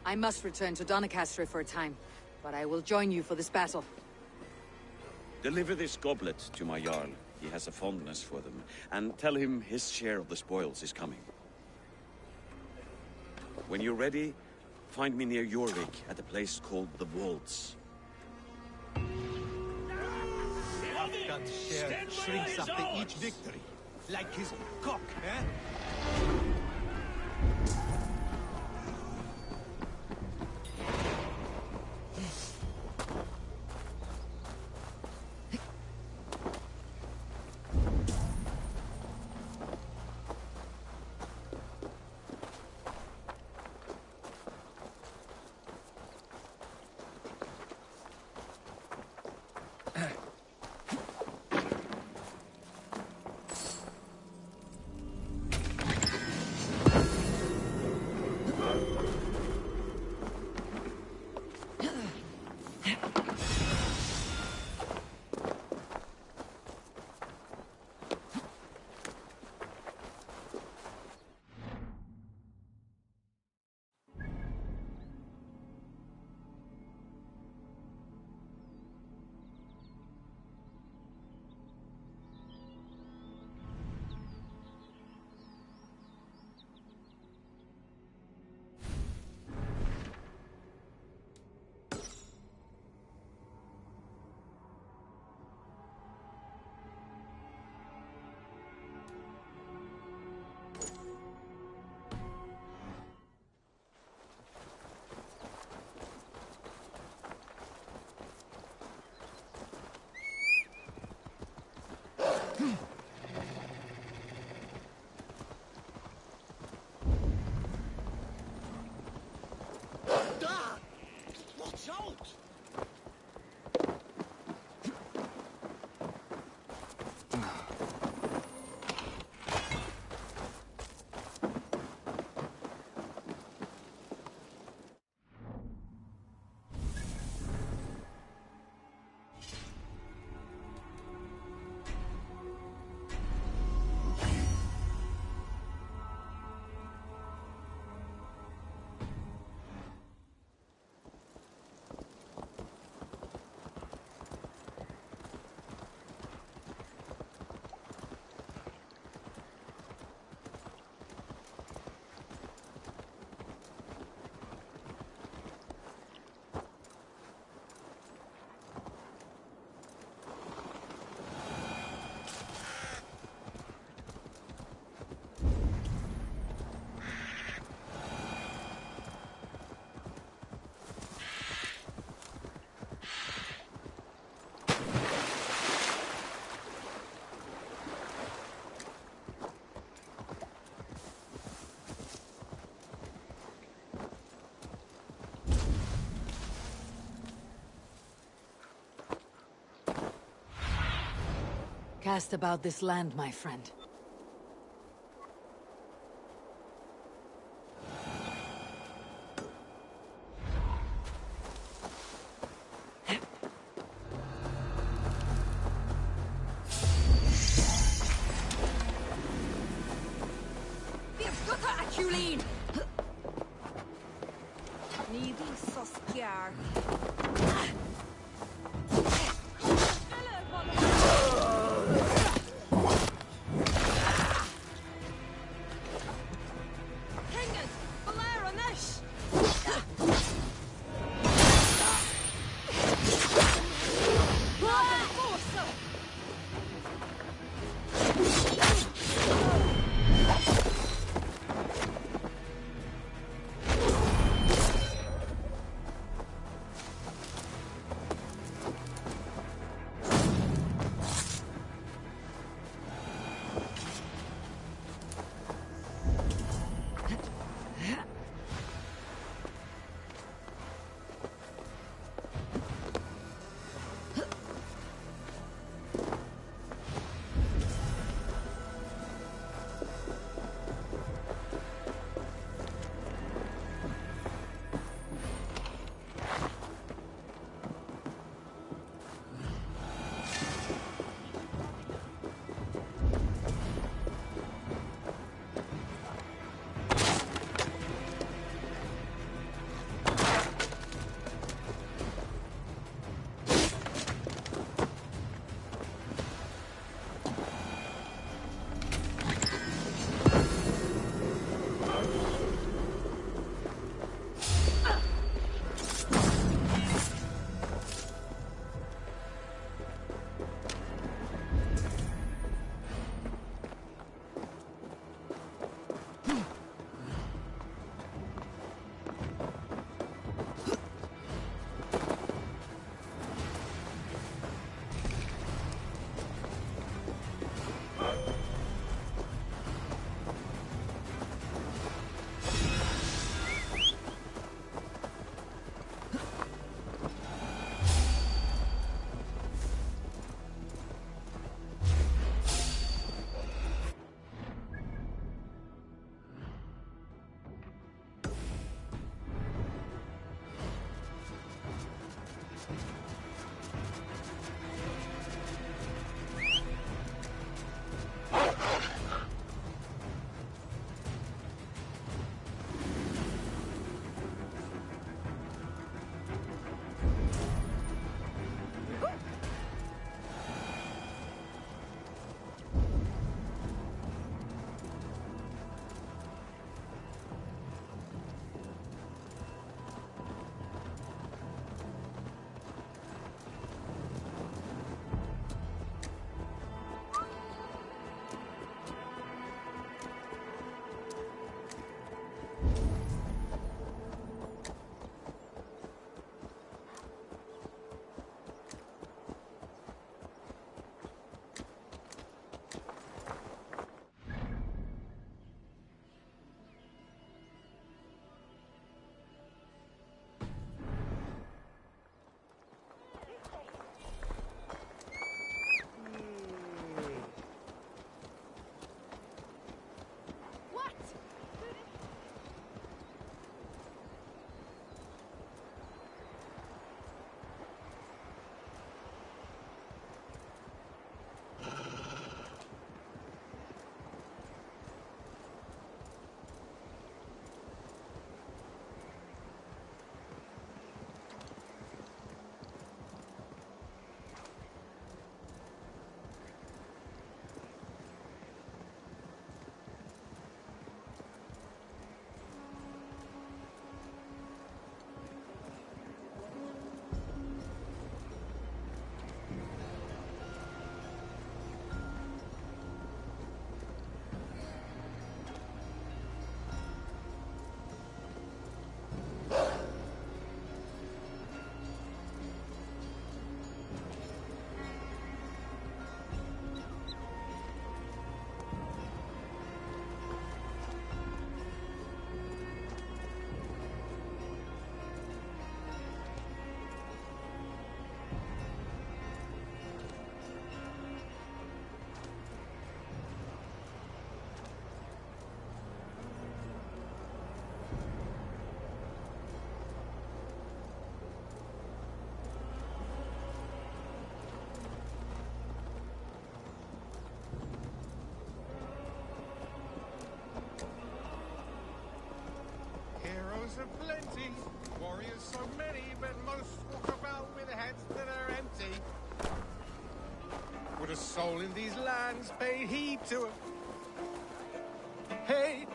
I must return to Doncaster for a time, but I will join you for this battle. Deliver this goblet to my Jarl. He has a fondness for them. And tell him his share of the spoils is coming. When you're ready, find me near Jorvik at a place called the Wolds. Halfdan's share shrinks after each victory. Like his cock, eh? Cast about this land, my friend. soul in these lands paid heed to him. Hey!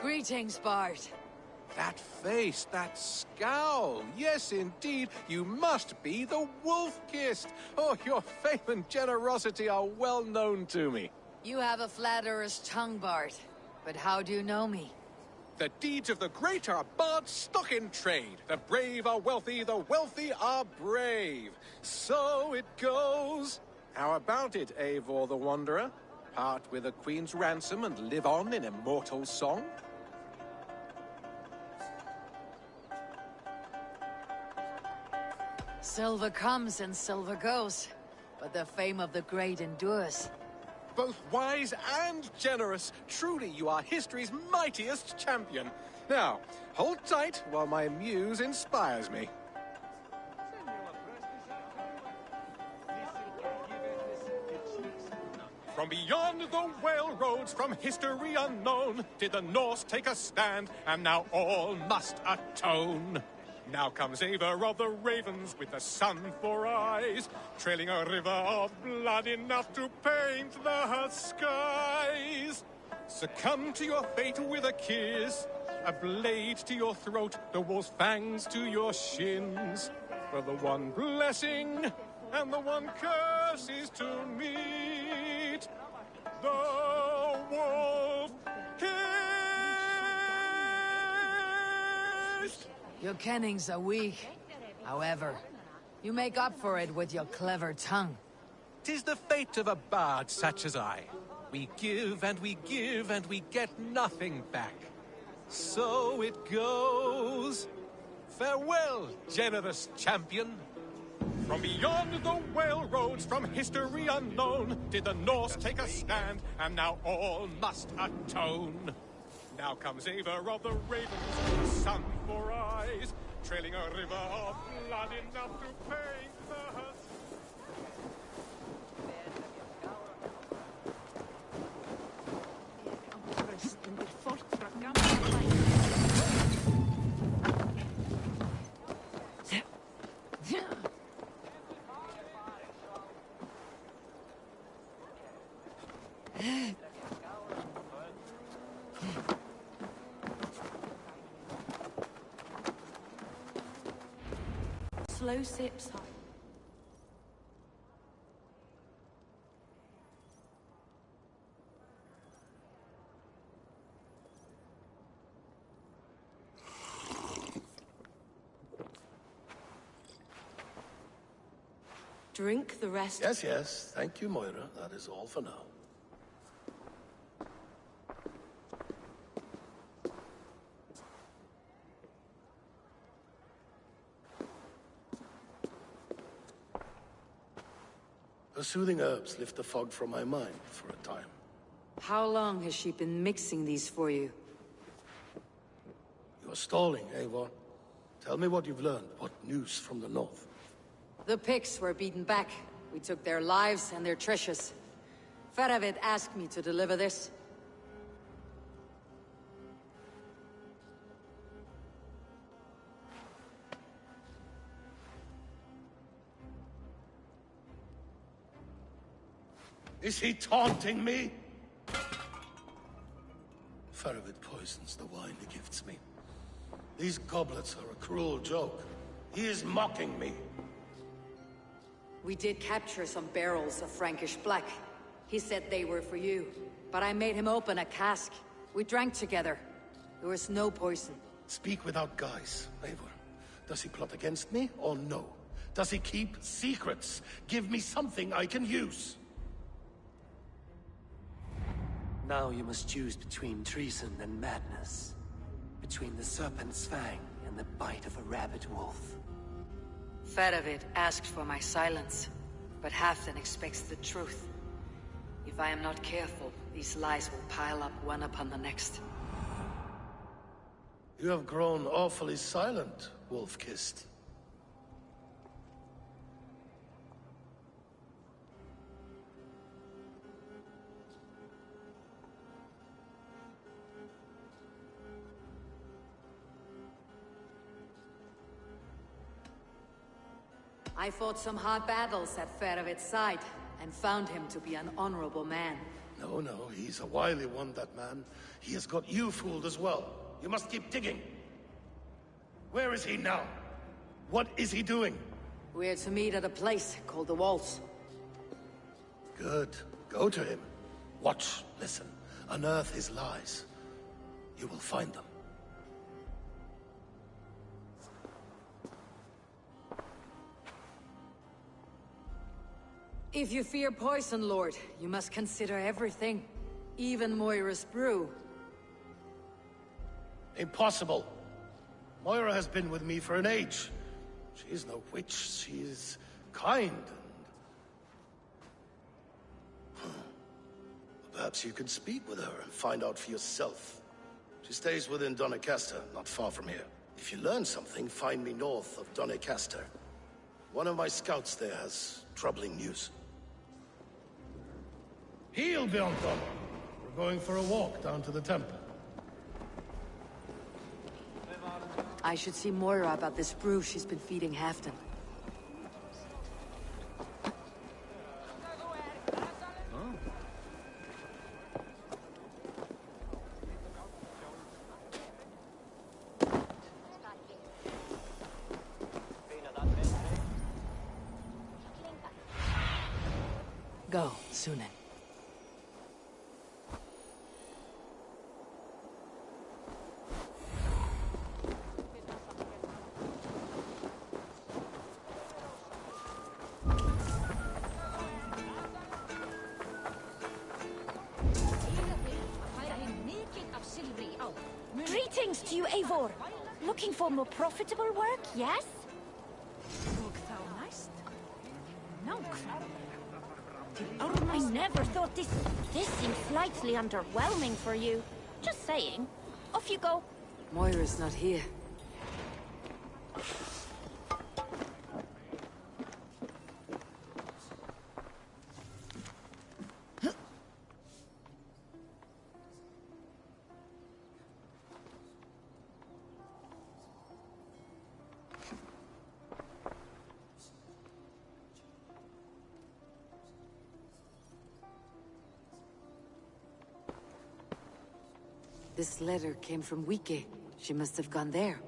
Greetings, Bart. That face, that scowl. Yes, indeed, you must be the Wolf-Kissed. Oh, your fame and generosity are well known to me. You have a flatterer's tongue, Bart. But how do you know me? The deeds of the great are barred stock in trade. The brave are wealthy, the wealthy are brave. So it goes. How about it, Eivor the Wanderer? Part with a queen's ransom and live on in immortal song? Silver comes and silver goes, but the fame of the great endures. Both wise and generous. Truly, you are history's mightiest champion. Now, hold tight while my muse inspires me. From beyond the whale roads, from history unknown, did the Norse take a stand, and now all must atone. Now comes Eivor of the Ravens with the sun for eyes, trailing a river of blood enough to paint the skies. Succumb to your fate with a kiss, a blade to your throat, the wolf's fangs to your shins. For the one blessing and the one curse is to meet the wolf kissed. Your kennings are weak. However, you make up for it with your clever tongue. 'Tis the fate of a bard such as I. We give and we give and we get nothing back. So it goes. Farewell, generous champion. From beyond the whale roads, from history unknown, did the Norse take a stand, and now all must atone. Now comes Eivor of the Ravens with the sun for eyes, trailing a river of blood enough to paint the Slow sips. Drink the rest. Yes, yes. Thank you, Moira. That is all for now. The soothing herbs lift the fog from my mind for a time. How long has she been mixing these for you? You are stalling, Eivor. Tell me what you've learned. What news from the north? The Picts were beaten back. We took their lives and their treasures. Faravid asked me to deliver this. Is he taunting me? Faravid poisons the wine he gifts me. These goblets are a cruel joke. He is mocking me. We did capture some barrels of Frankish black. He said they were for you, but I made him open a cask. We drank together. There was no poison. Speak without guise, Eivor. Does he plot against me or no? Does he keep secrets? Give me something I can use. Now you must choose between treason and madness. Between the serpent's fang and the bite of a rabid wolf. Faravid asked for my silence, but Halfdan expects the truth. If I am not careful, these lies will pile up one upon the next. You have grown awfully silent, Wolf-Kissed. I fought some hard battles at Faravid's side, and found him to be an honorable man. No, he's a wily one, that man. He has got you fooled as well. You must keep digging. Where is he now? What is he doing? We're to meet at a place called the Walls. Good. Go to him. Watch, listen. Unearth his lies. You will find them. If you fear poison, Lord, you must consider everything. Even Moira's brew. Impossible. Moira has been with me for an age. She is no witch. She is kind and... Perhaps you can speak with her and find out for yourself. She stays within Doncaster, not far from here. If you learn something, find me north of Doncaster. One of my scouts there has troubling news. Heal, Bjornton. We're going for a walk down to the temple. I should see Moira about this brew she's been feeding Halfdan. Go, Sunan. Greetings to you, Eivor. Looking for more profitable work, yes? I never thought this seemed slightly underwhelming for you. Just saying. Off you go. Moira's not here. This letter came from Wike. She must have gone there.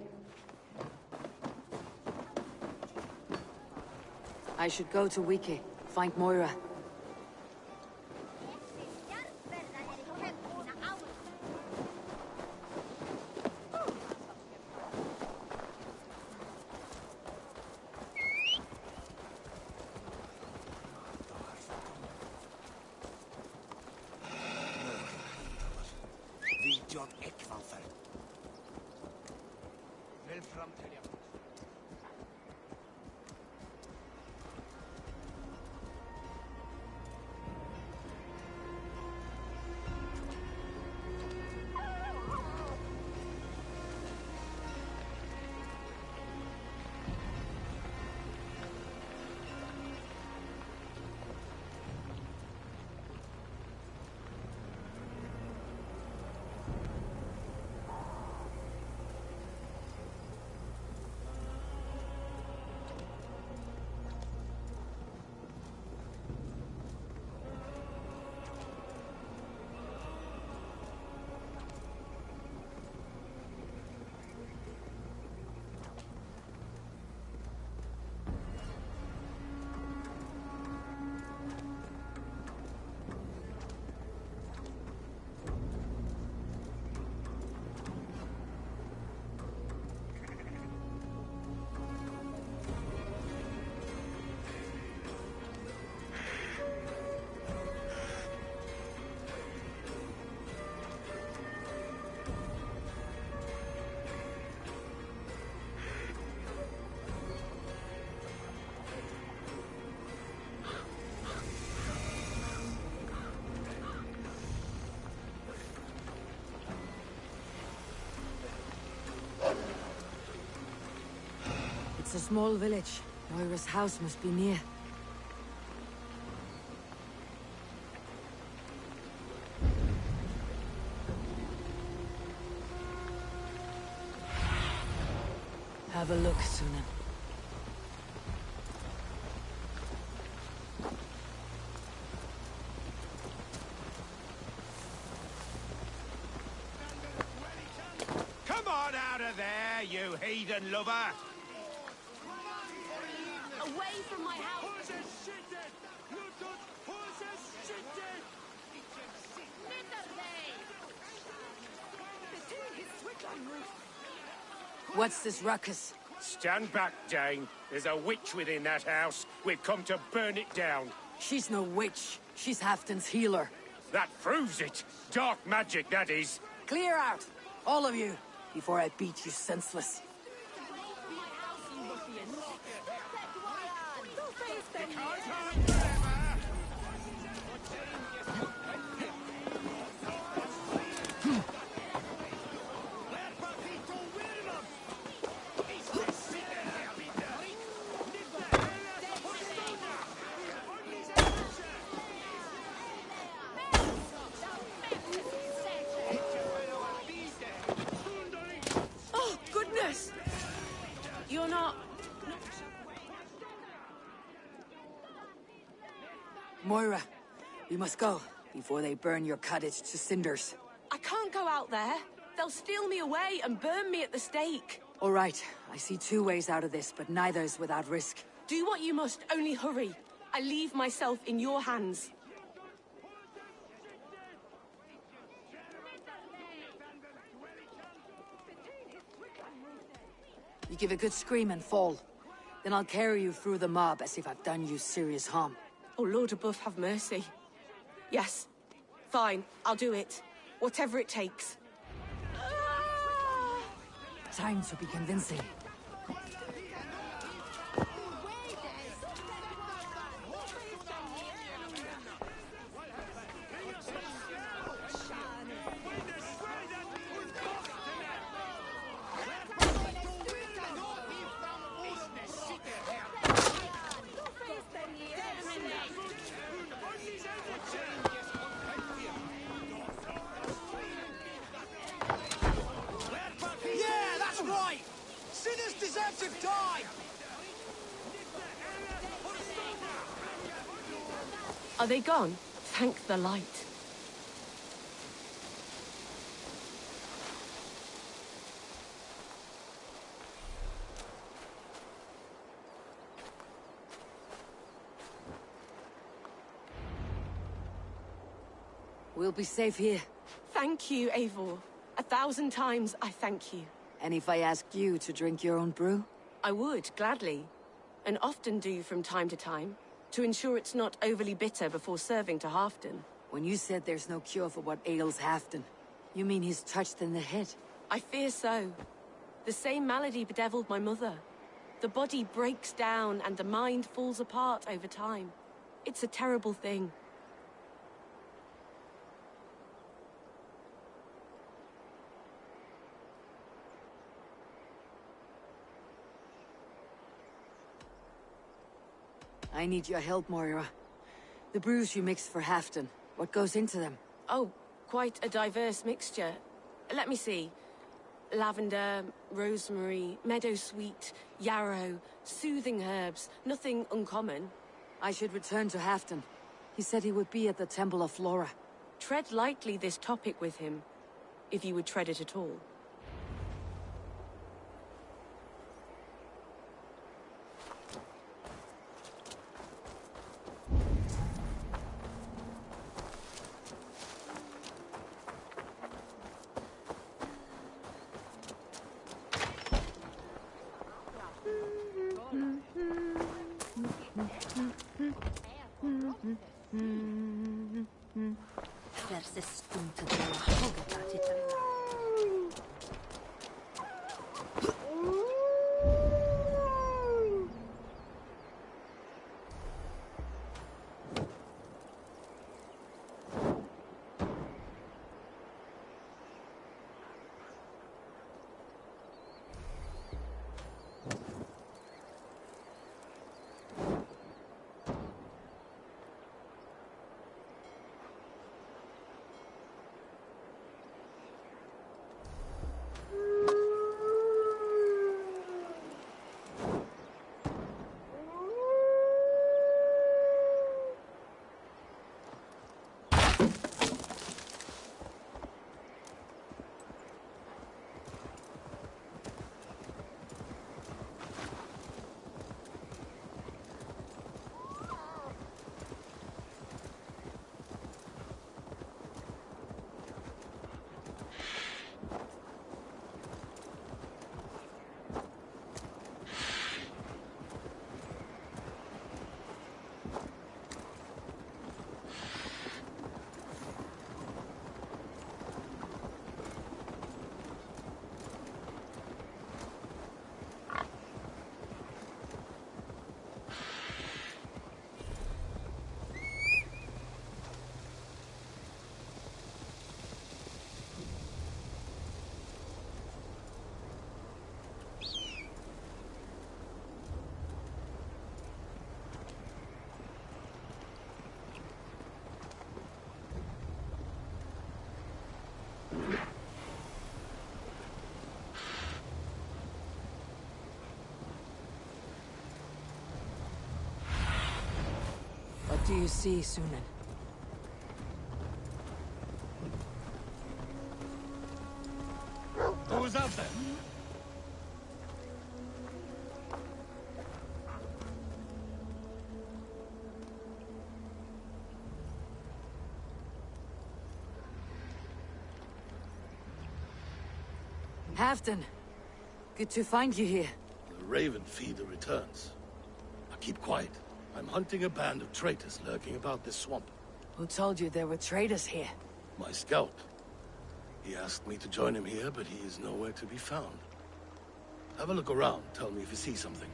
I should go to Wike, find Moira. It's a small village. Moira's house must be near. Have a look, Suna. Come on out of there, you heathen lover! Away from my house! What's this ruckus? Stand back, Dane. There's a witch within that house. We've come to burn it down. She's no witch. She's Halfdan's healer. That proves it. Dark magic, that is. Clear out, all of you, before I beat you senseless. Oh, goodness! You're not... Moira, we must go, before they burn your cottage to cinders. I can't go out there. They'll steal me away and burn me at the stake. All right, I see two ways out of this, but neither is without risk. Do what you must, only hurry. I leave myself in your hands. You give a good scream and fall. Then I'll carry you through the mob as if I've done you serious harm. Oh, Lord above, have mercy. Yes. Fine, I'll do it. Whatever it takes. Time to be convincing. Yeah, that's right! Sinners deserve to die! Are they gone? Thank the light. We'll be safe here. Thank you, Eivor. 1,000 times I thank you. And if I asked you to drink your own brew? I would, gladly. And often do from time to time, to ensure it's not overly bitter before serving to Halfdan. When you said there's no cure for what ails Halfdan, you mean he's touched in the head? I fear so. The same malady bedeviled my mother. The body breaks down and the mind falls apart over time. It's a terrible thing. I need your help, Moira. The brews you mixed for Halfdan, what goes into them? Oh, quite a diverse mixture. Let me see. Lavender, rosemary, meadowsweet, yarrow, soothing herbs, nothing uncommon. I should return to Halfdan. He said he would be at the Temple of Flora. Tread lightly this topic with him, if you would tread it at all. What do you see, Sunan? Who's out there? Halfdan, good to find you here. The Raven Feeder returns. Now keep quiet. I'm hunting a band of traitors lurking about this swamp. Who told you there were traitors here? My scout. He asked me to join him here, but he is nowhere to be found. Have a look around. Tell me if you see something.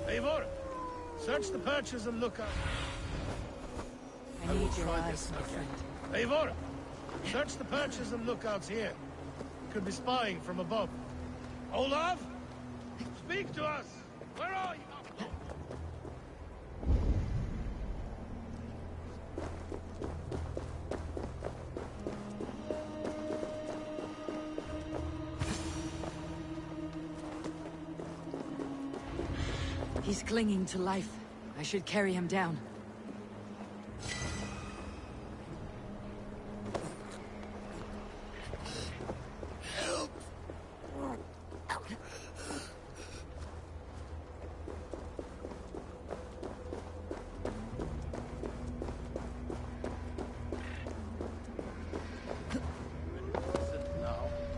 Eivor! Search the perches and look out. I need your eyes, my friend. Eivor! Search the perches and lookouts here. Could be spying from above. Olaf! Speak to us! Where are you? He's clinging to life. I should carry him down.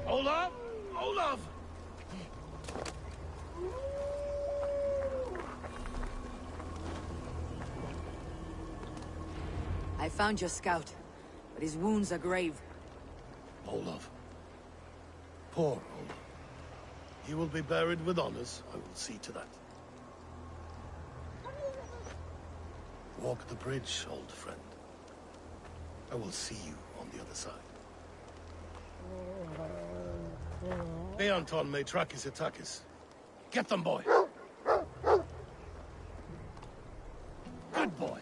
Olaf! Olaf! I found your scout, but his wounds are grave. Olaf. Poor Olaf. He will be buried with honors. I will see to that. Walk the bridge, old friend. I will see you on the other side. Beanton may track his attackers. Get them, boy! Good boy.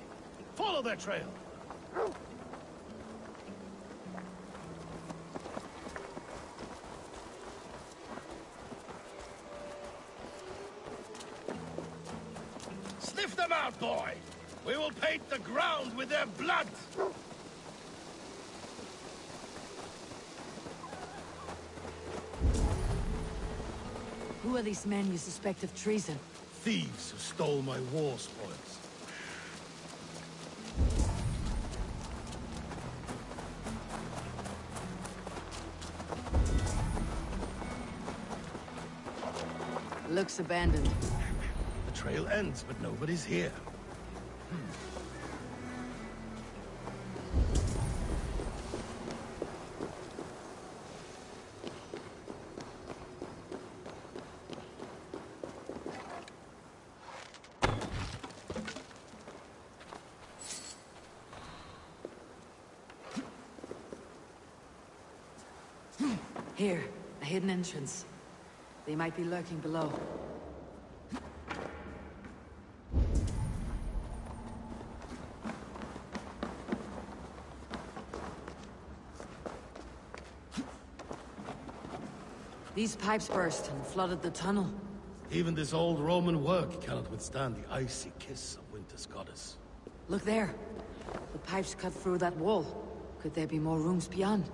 Follow their trail. Sniff them out, boy! We will paint the ground with their blood! Who are these men you suspect of treason? Thieves who stole my war spoils. Looks abandoned. The trail ends, but nobody's here. Here, a hidden entrance. They might be lurking below. These pipes burst and flooded the tunnel. Even this old Roman work cannot withstand the icy kiss of winter's goddess. Look there. The pipes cut through that wall. Could there be more rooms beyond?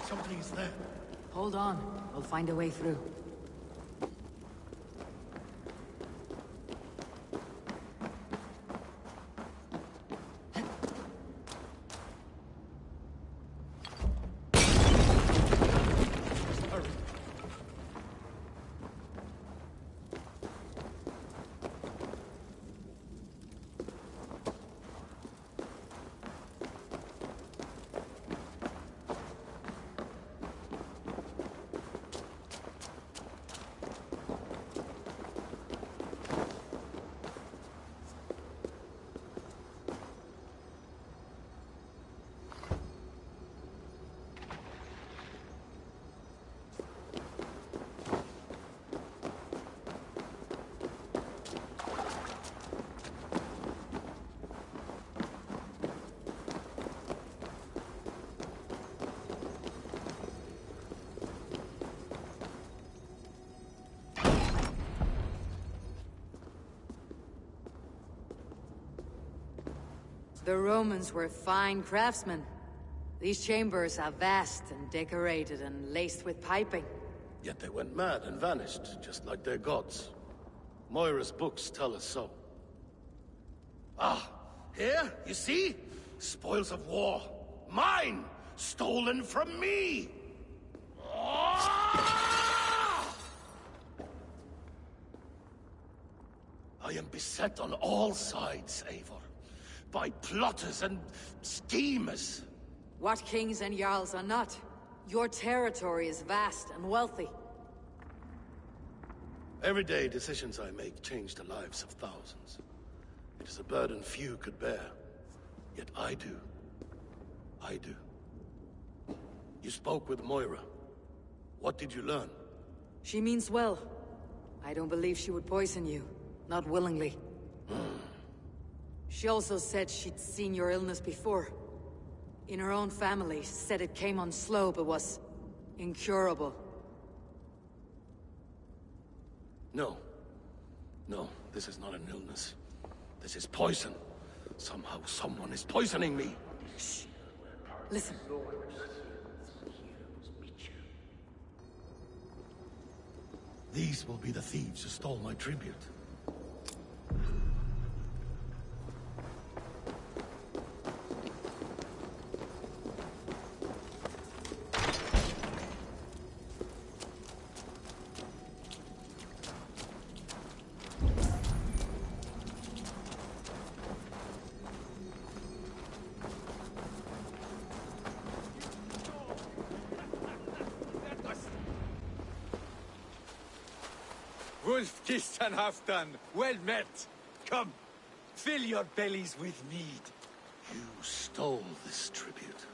Something's there. Hold on. We'll find a way through. The Romans were fine craftsmen. These chambers are vast and decorated and laced with piping. Yet they went mad and vanished, just like their gods. Moira's books tell us so. Ah, here, you see? Spoils of war. Mine! Stolen from me! Ah! I am beset on all sides, Eivor. By plotters and schemers. What kings and jarls are not? Your territory is vast and wealthy. Everyday decisions I make change the lives of thousands. It is a burden few could bear. Yet I do. I do. You spoke with Moira. What did you learn? She means well. I don't believe she would poison you. Not willingly. She also said she'd seen your illness before. In her own family, said it came on slow but was incurable. No. No, this is not an illness. This is poison. Somehow someone is poisoning me. Shh. Listen. These will be the thieves who stole my tribute. Wolf-kissed and half done. Well met. Come, fill your bellies with mead. You stole this tribute.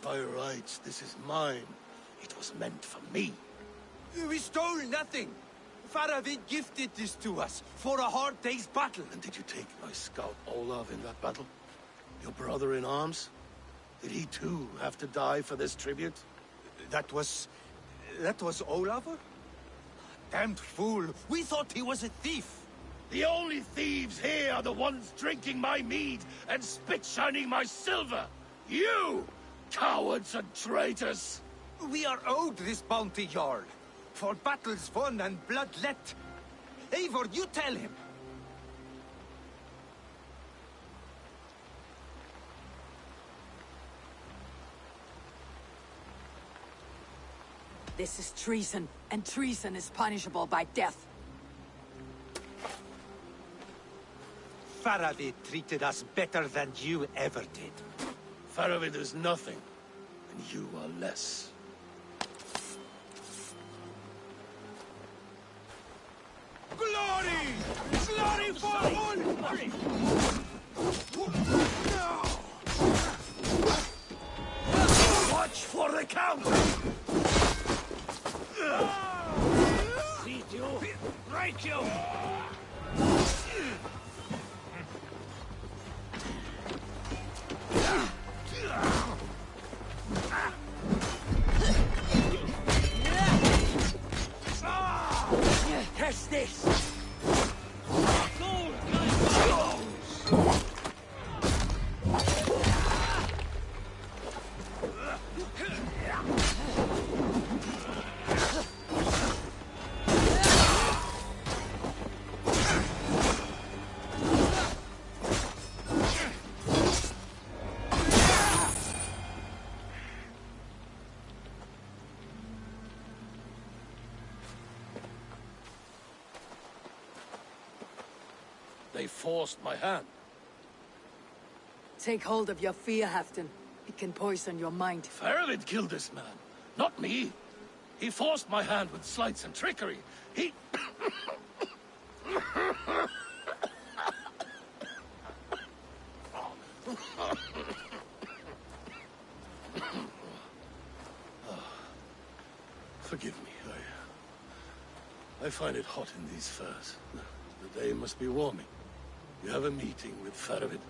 By rights, this is mine. It was meant for me. We stole nothing. Faravid gifted this to us for a hard day's battle. And did you take my scout Olav in that battle? Your brother in arms? Did he too have to die for this tribute? That was Olafur? Damned fool! We thought he was a thief! The only thieves here are the ones drinking my mead and spit-shining my silver! You! Cowards and traitors! We are owed this bounty, Jarl. For battles won and blood let. Eivor, you tell him! This is treason, and treason is punishable by death. Faravid treated us better than you ever did. Faravid is nothing, and you are less. Glory! Glory for Watch for the counter! See you! Break you! Test this! They forced my hand. Take hold of your fear, Halfdan. It can poison your mind. Faravid killed this man, not me. He forced my hand with sleights and trickery. He... Forgive me. I find it hot in these furs. The day must be warming. You have a meeting with Faravid.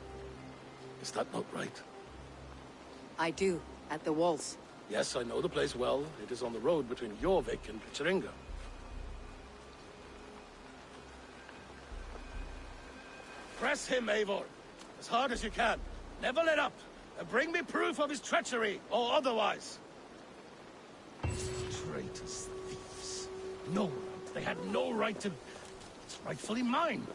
Is that not right? I do, at the walls. Yes, I know the place well. It is on the road between Jorvik and Picheringa. Press him, Eivor! As hard as you can. Never let up. And bring me proof of his treachery, or otherwise. Traitors, thieves. No right. They had no right to... It's rightfully mine.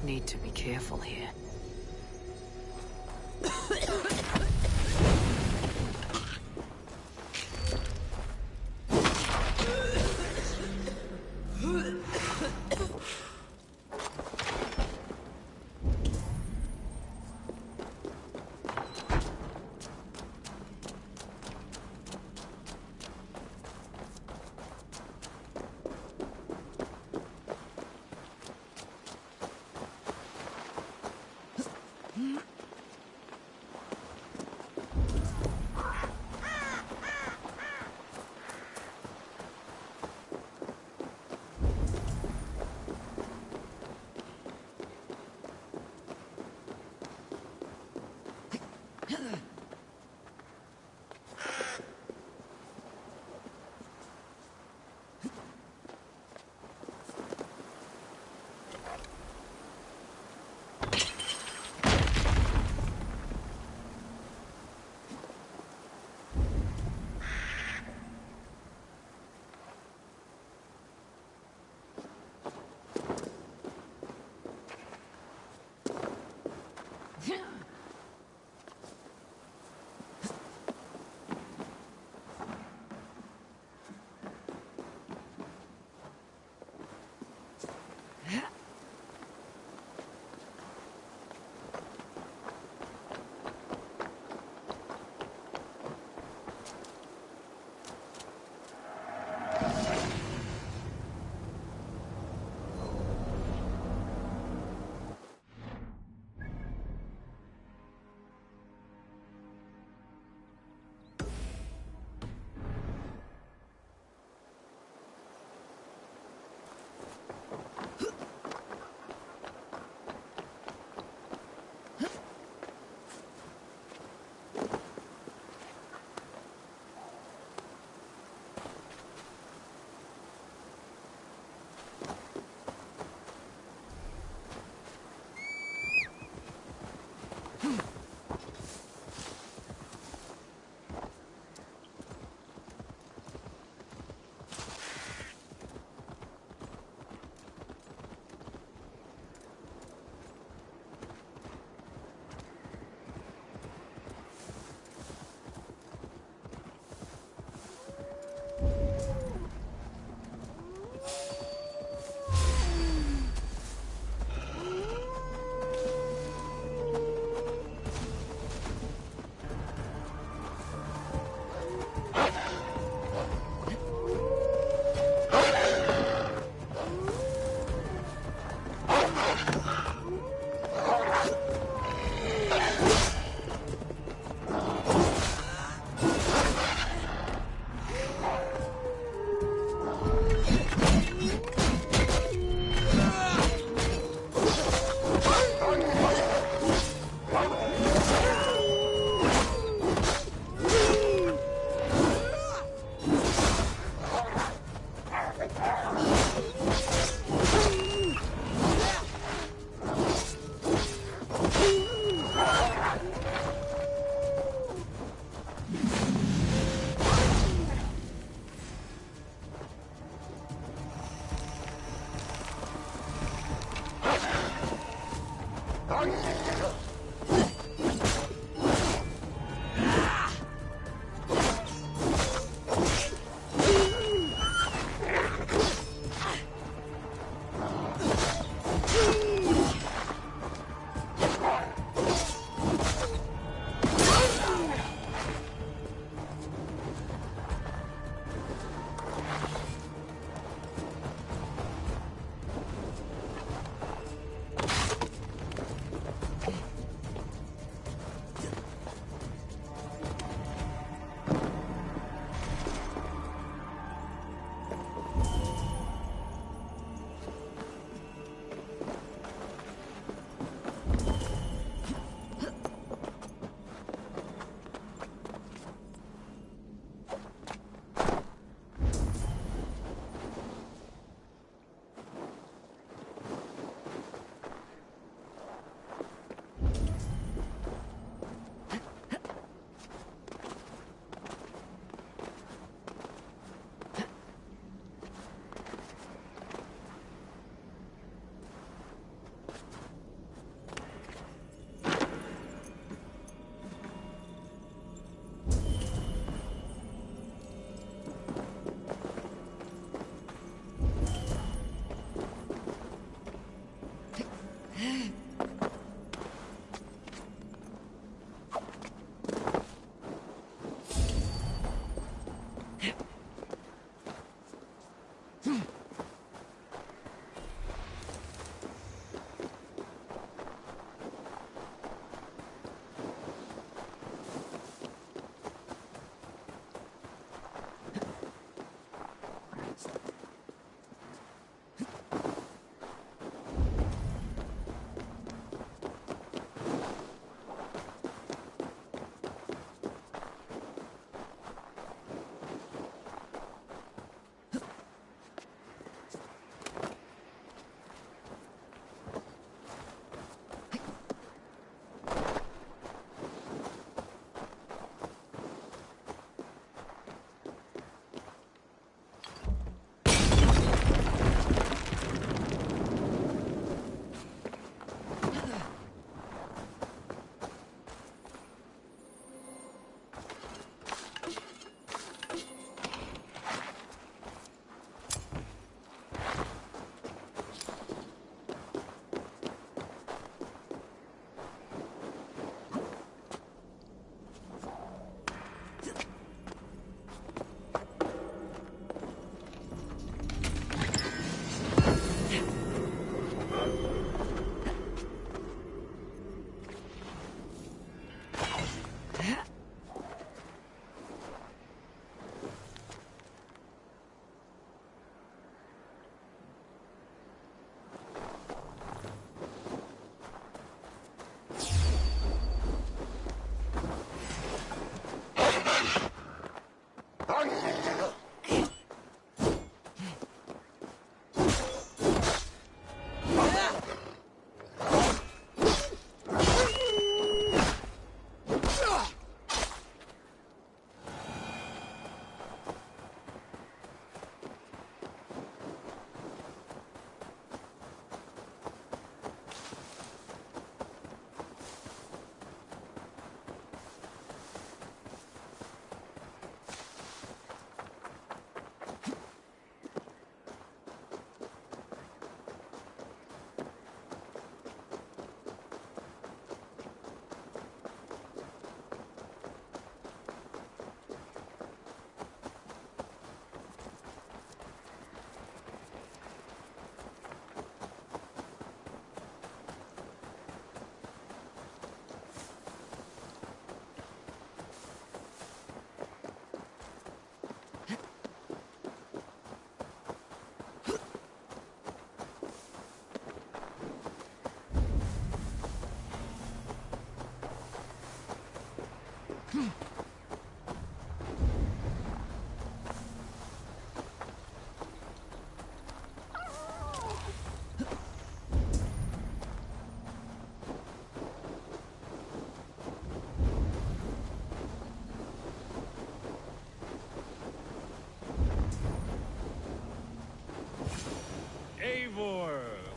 Need to be careful here.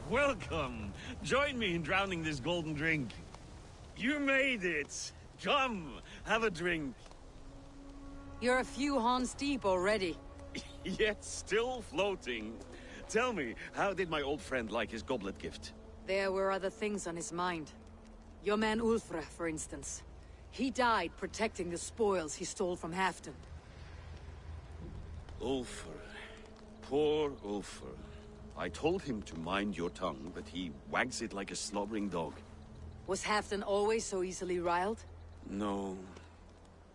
Welcome. Join me in drowning this golden drink. You made it. Come, have a drink. You're a few horns deep already. Yet still floating. Tell me, how did my old friend like his goblet gift? There were other things on his mind. Your man Ulfra, for instance. He died protecting the spoils he stole from Halfdan. Ulfr. Poor Ulfr. I told him to mind your tongue, but he wags it like a slobbering dog. Was Halfdan always so easily riled? No.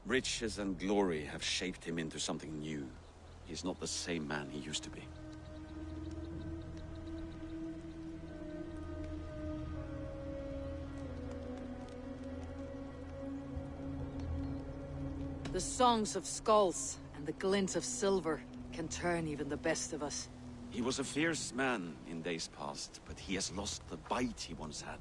Riches and glory have shaped him into something new. He's not the same man he used to be. The songs of skulls and the glint of silver can turn even the best of us. He was a fierce man in days past, but he has lost the bite he once had.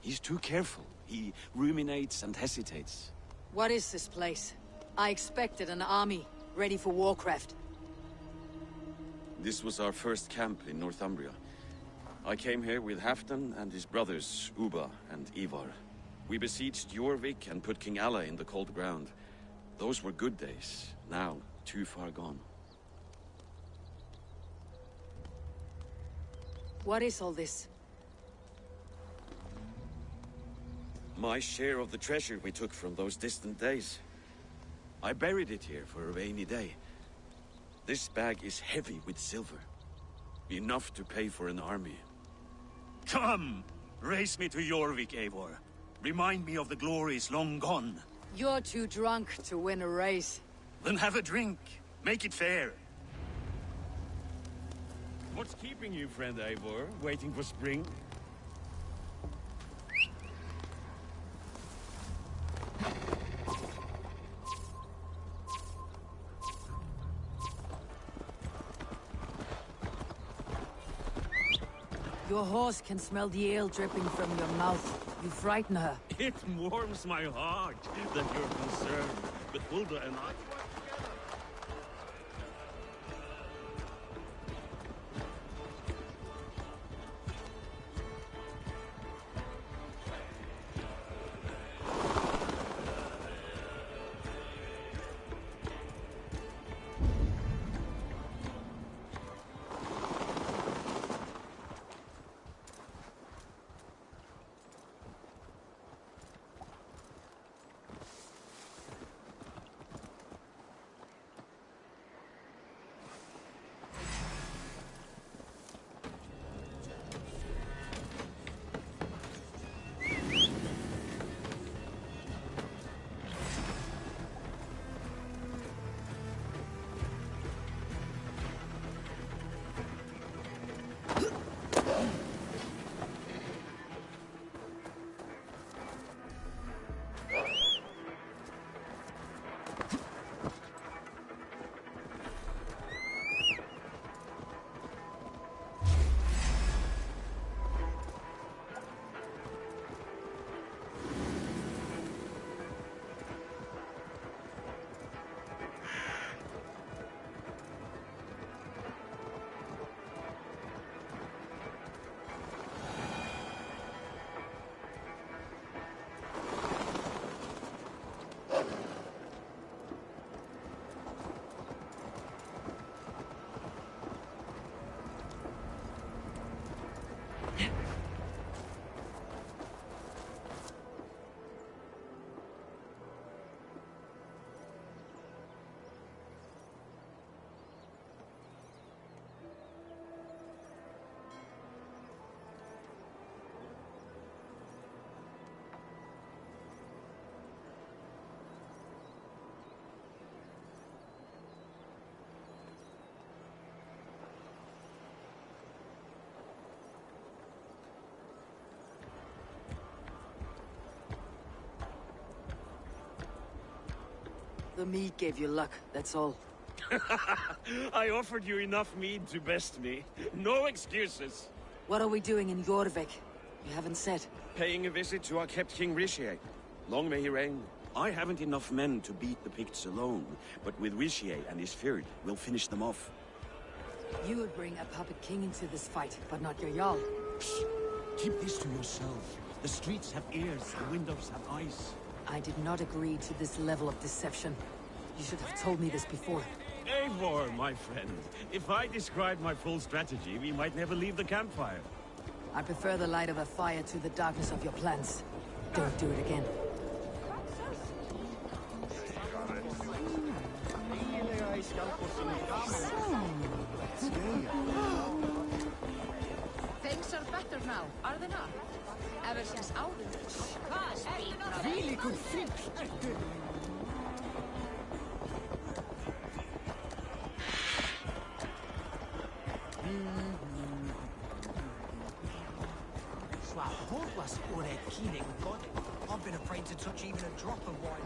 He's too careful. He ruminates and hesitates. What is this place? I expected an army, ready for warcraft. This was our first camp in Northumbria. I came here with Halfdan and his brothers, Ubba and Ivar. We besieged Jorvik and put King Alla in the cold ground. Those were good days, now too far gone. What is all this? My share of the treasure we took from those distant days. I buried it here for a rainy day. This bag is heavy with silver. Enough to pay for an army. Come! Race me to Jorvik, Eivor. Remind me of the glories long gone. You're too drunk to win a race. Then have a drink. Make it fair. What's keeping you, friend Eivor? Waiting for spring? Your horse can smell the ale dripping from your mouth. You frighten her. It warms my heart that you're concerned. But Hulda and I... The mead gave you luck, that's all. I offered you enough mead to best me. No excuses. What are we doing in Jorvik? You haven't said. Paying a visit to our kept King Rishi. Long may he reign. I haven't enough men to beat the Picts alone, but with Rishi and his Fyrd, we'll finish them off. You would bring a puppet king into this fight, but not your Jarl. Shh. Keep this to yourself. The streets have ears, the windows have eyes. I did not agree to this level of deception. You should have told me this before. Eivor, my friend. If I described my full strategy, we might never leave the campfire. I prefer the light of a fire to the darkness of your plans. Don't do it again. Things are better now, are they not? Ever since Auden. Really good think. I've been afraid to touch even a drop of wine.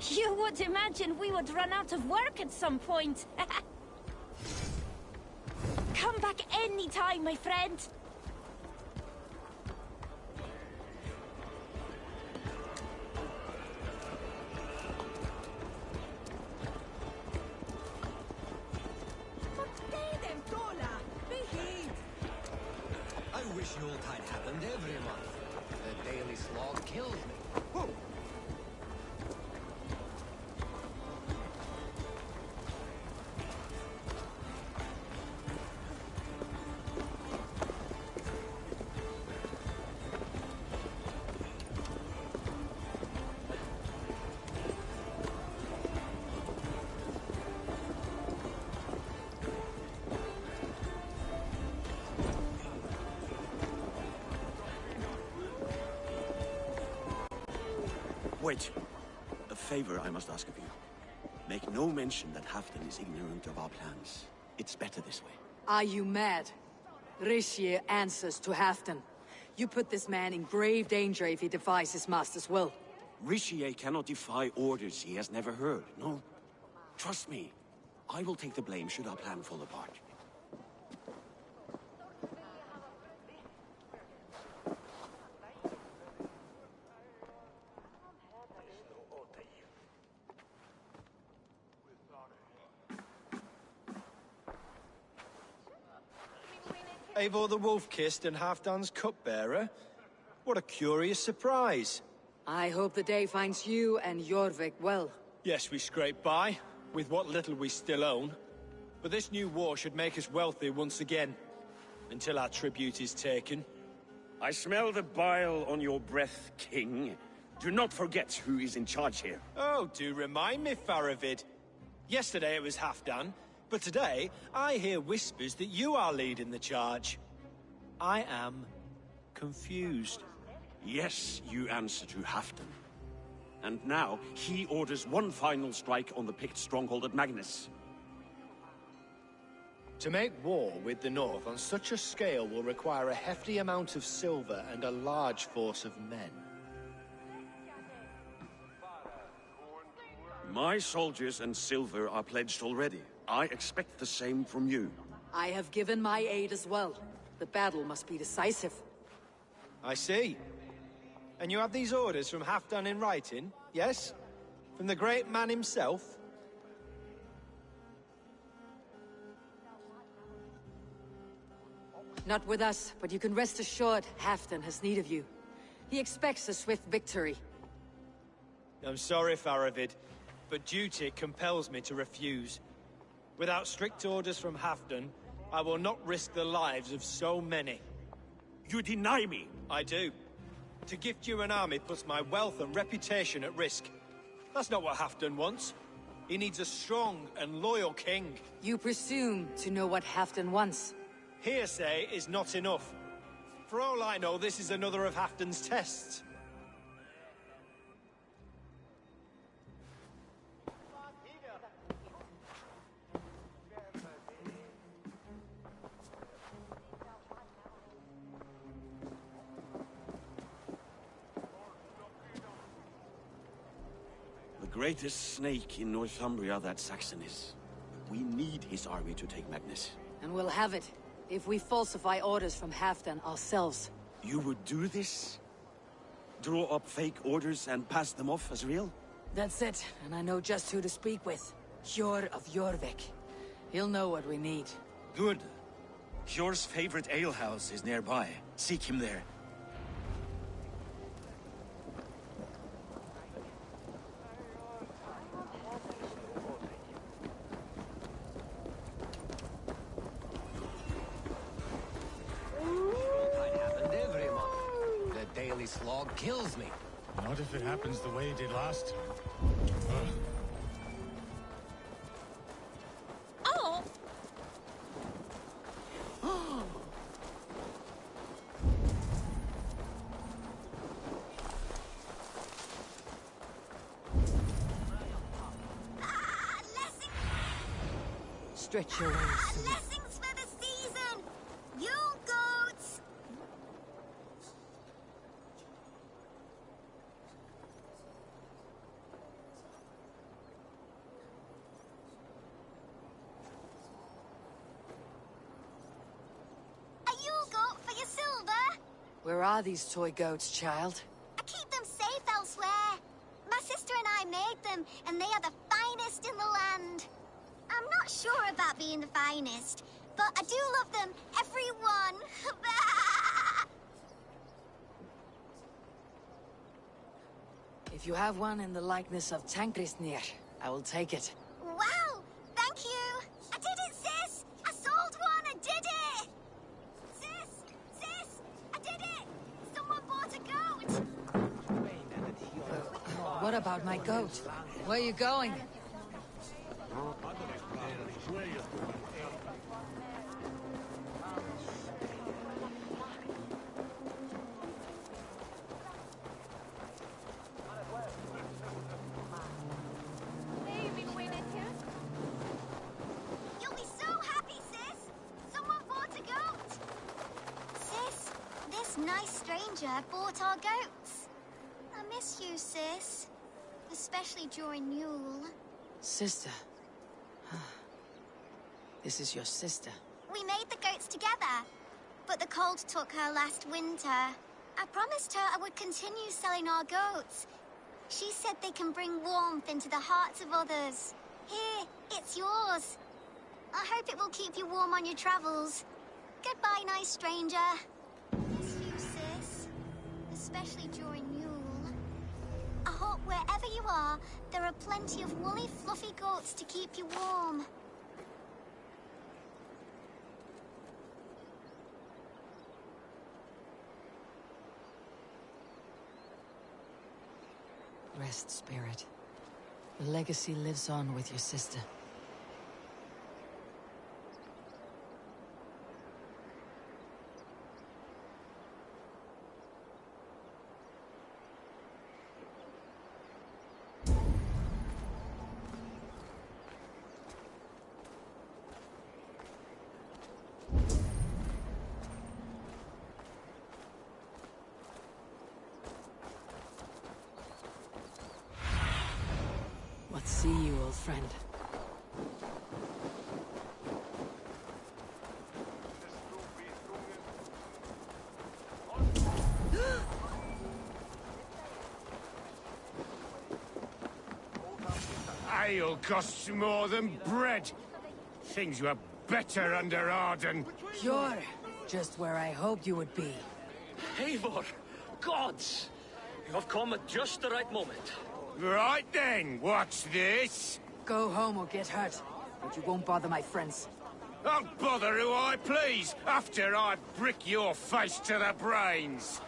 You would imagine we would run out of work at some point. Come back anytime, my friend. I wish Yuletide happened every month. The daily slog kills me. Whoa. Wait. A favor I must ask of you. Make no mention that Halfdan is ignorant of our plans. It's better this way. Are you mad? Rishi answers to Halfdan. You put this man in grave danger if he defies his master's will. Rishi cannot defy orders he has never heard, no? Trust me. I will take the blame should our plan fall apart. Eivor the Wolf-Kissed and Halfdan's cupbearer? What a curious surprise. I hope the day finds you and Jorvik well. Yes, we scrape by, with what little we still own. But this new war should make us wealthy once again. Until our tribute is taken. I smell the bile on your breath, King. Do not forget who is in charge here. Oh, do remind me, Faravid. Yesterday it was Halfdan, but today I hear whispers that you are leading the charge. I am confused. Yes, you answer to Halfdan. And now, he orders one final strike on the Pict stronghold at Magnus. To make war with the North on such a scale will require a hefty amount of silver and a large force of men. My soldiers and silver are pledged already. I expect the same from you. I have given my aid as well. The battle must be decisive. I see. And you have these orders from Halfdan in writing, yes? From the great man himself? Not with us, but you can rest assured Halfdan has need of you. He expects a swift victory. I'm sorry, Faravid, but duty compels me to refuse. Without strict orders from Halfdan, I will not risk the lives of so many. You deny me? I do. To gift you an army puts my wealth and reputation at risk. That's not what Halfdan wants. He needs a strong and loyal king. You presume to know what Halfdan wants. Hearsay is not enough. For all I know, this is another of Halfdan's tests. The greatest snake in Northumbria that Saxon is. We need his army to take Magnus. And we'll have it, if we falsify orders from Halfdan ourselves. You would do this? Draw up fake orders and pass them off as real? That's it, and I know just who to speak with. Hjor of Jorvik. He'll know what we need. Good. Hjor's favorite alehouse is nearby. Seek him there. Slog kills me. Not if it happens the way it did last time. Oh! Stretch your wings. Blessings for the season! You goats! A Yule goat for your silver? Where are these toy goats, child? I keep them safe elsewhere. My sister and I made them, and they are the finest in the land. I'm not sure about being the finest, but I do love them, every one. If you have one in the likeness of Tankrisnir, I will take it. Wow! Thank you! I did it, sis! I sold one! I did it! Sis! I did it! Someone bought a goat! What about my goat? Where are you going? nice stranger bought our goats. I miss you, sis. Especially during Yule. Sister. This is your sister. We made the goats together, but the cold took her last winter. I promised her I would continue selling our goats. She said they can bring warmth into the hearts of others. Here, it's yours. I hope it will keep you warm on your travels. Goodbye, nice stranger. Miss you, sis. Especially during Yule. I hope wherever you are, there are plenty of woolly, fluffy goats to keep you warm. Rest, spirit. The legacy lives on with your sister. What see you, old friend? Ale costs more than bread. Things were better under Arden. You're just where I hoped you would be. Eivor! Gods! You have come at just the right moment. Right then, what's this? Go home or get hurt, but you won't bother my friends. I'll bother who I please, after I brick your face to the brains.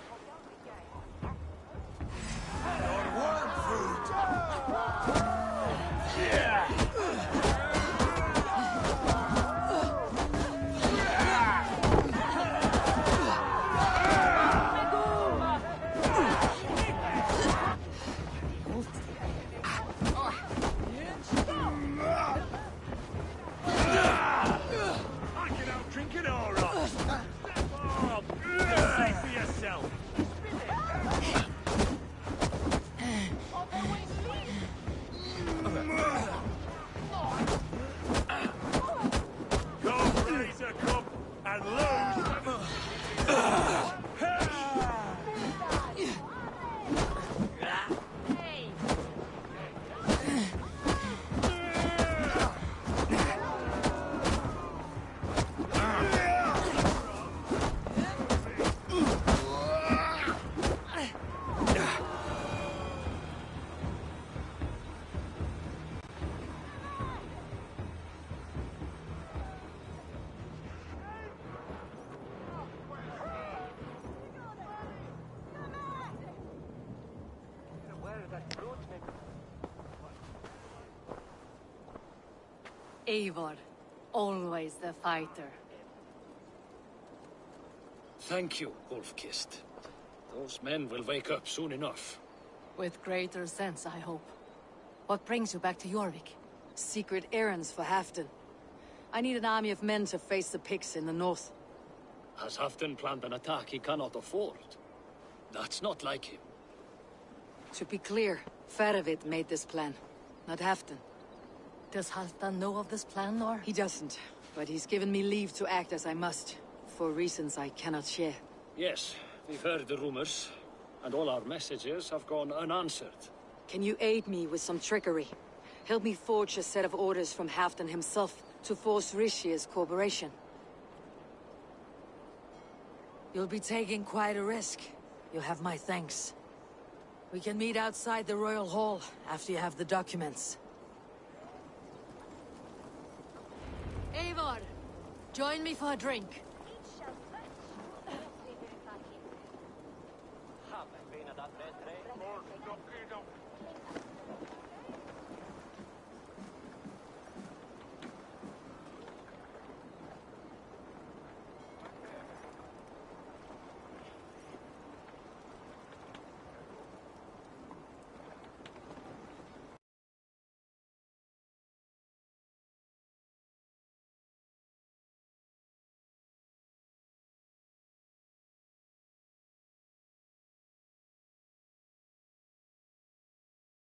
Eivor, always the fighter. Thank you, Wolf-Kissed. Those men will wake up soon enough. With greater sense, I hope. What brings you back to Jorvik? Secret errands for Halfdan. I need an army of men to face the Picts in the north. Has Halfdan planned an attack he cannot afford? That's not like him. To be clear, Faravid made this plan, not Halfdan. Does Halfdan know of this plan, Nor? He doesn't, but he's given me leave to act as I must, for reasons I cannot share. Yes, we've heard the rumors, and all our messages have gone unanswered. Can you aid me with some trickery? Help me forge a set of orders from Halfdan himself to force Rishia's cooperation. You'll be taking quite a risk. You'll have my thanks. We can meet outside the Royal Hall after you have the documents. Eivor, join me for a drink.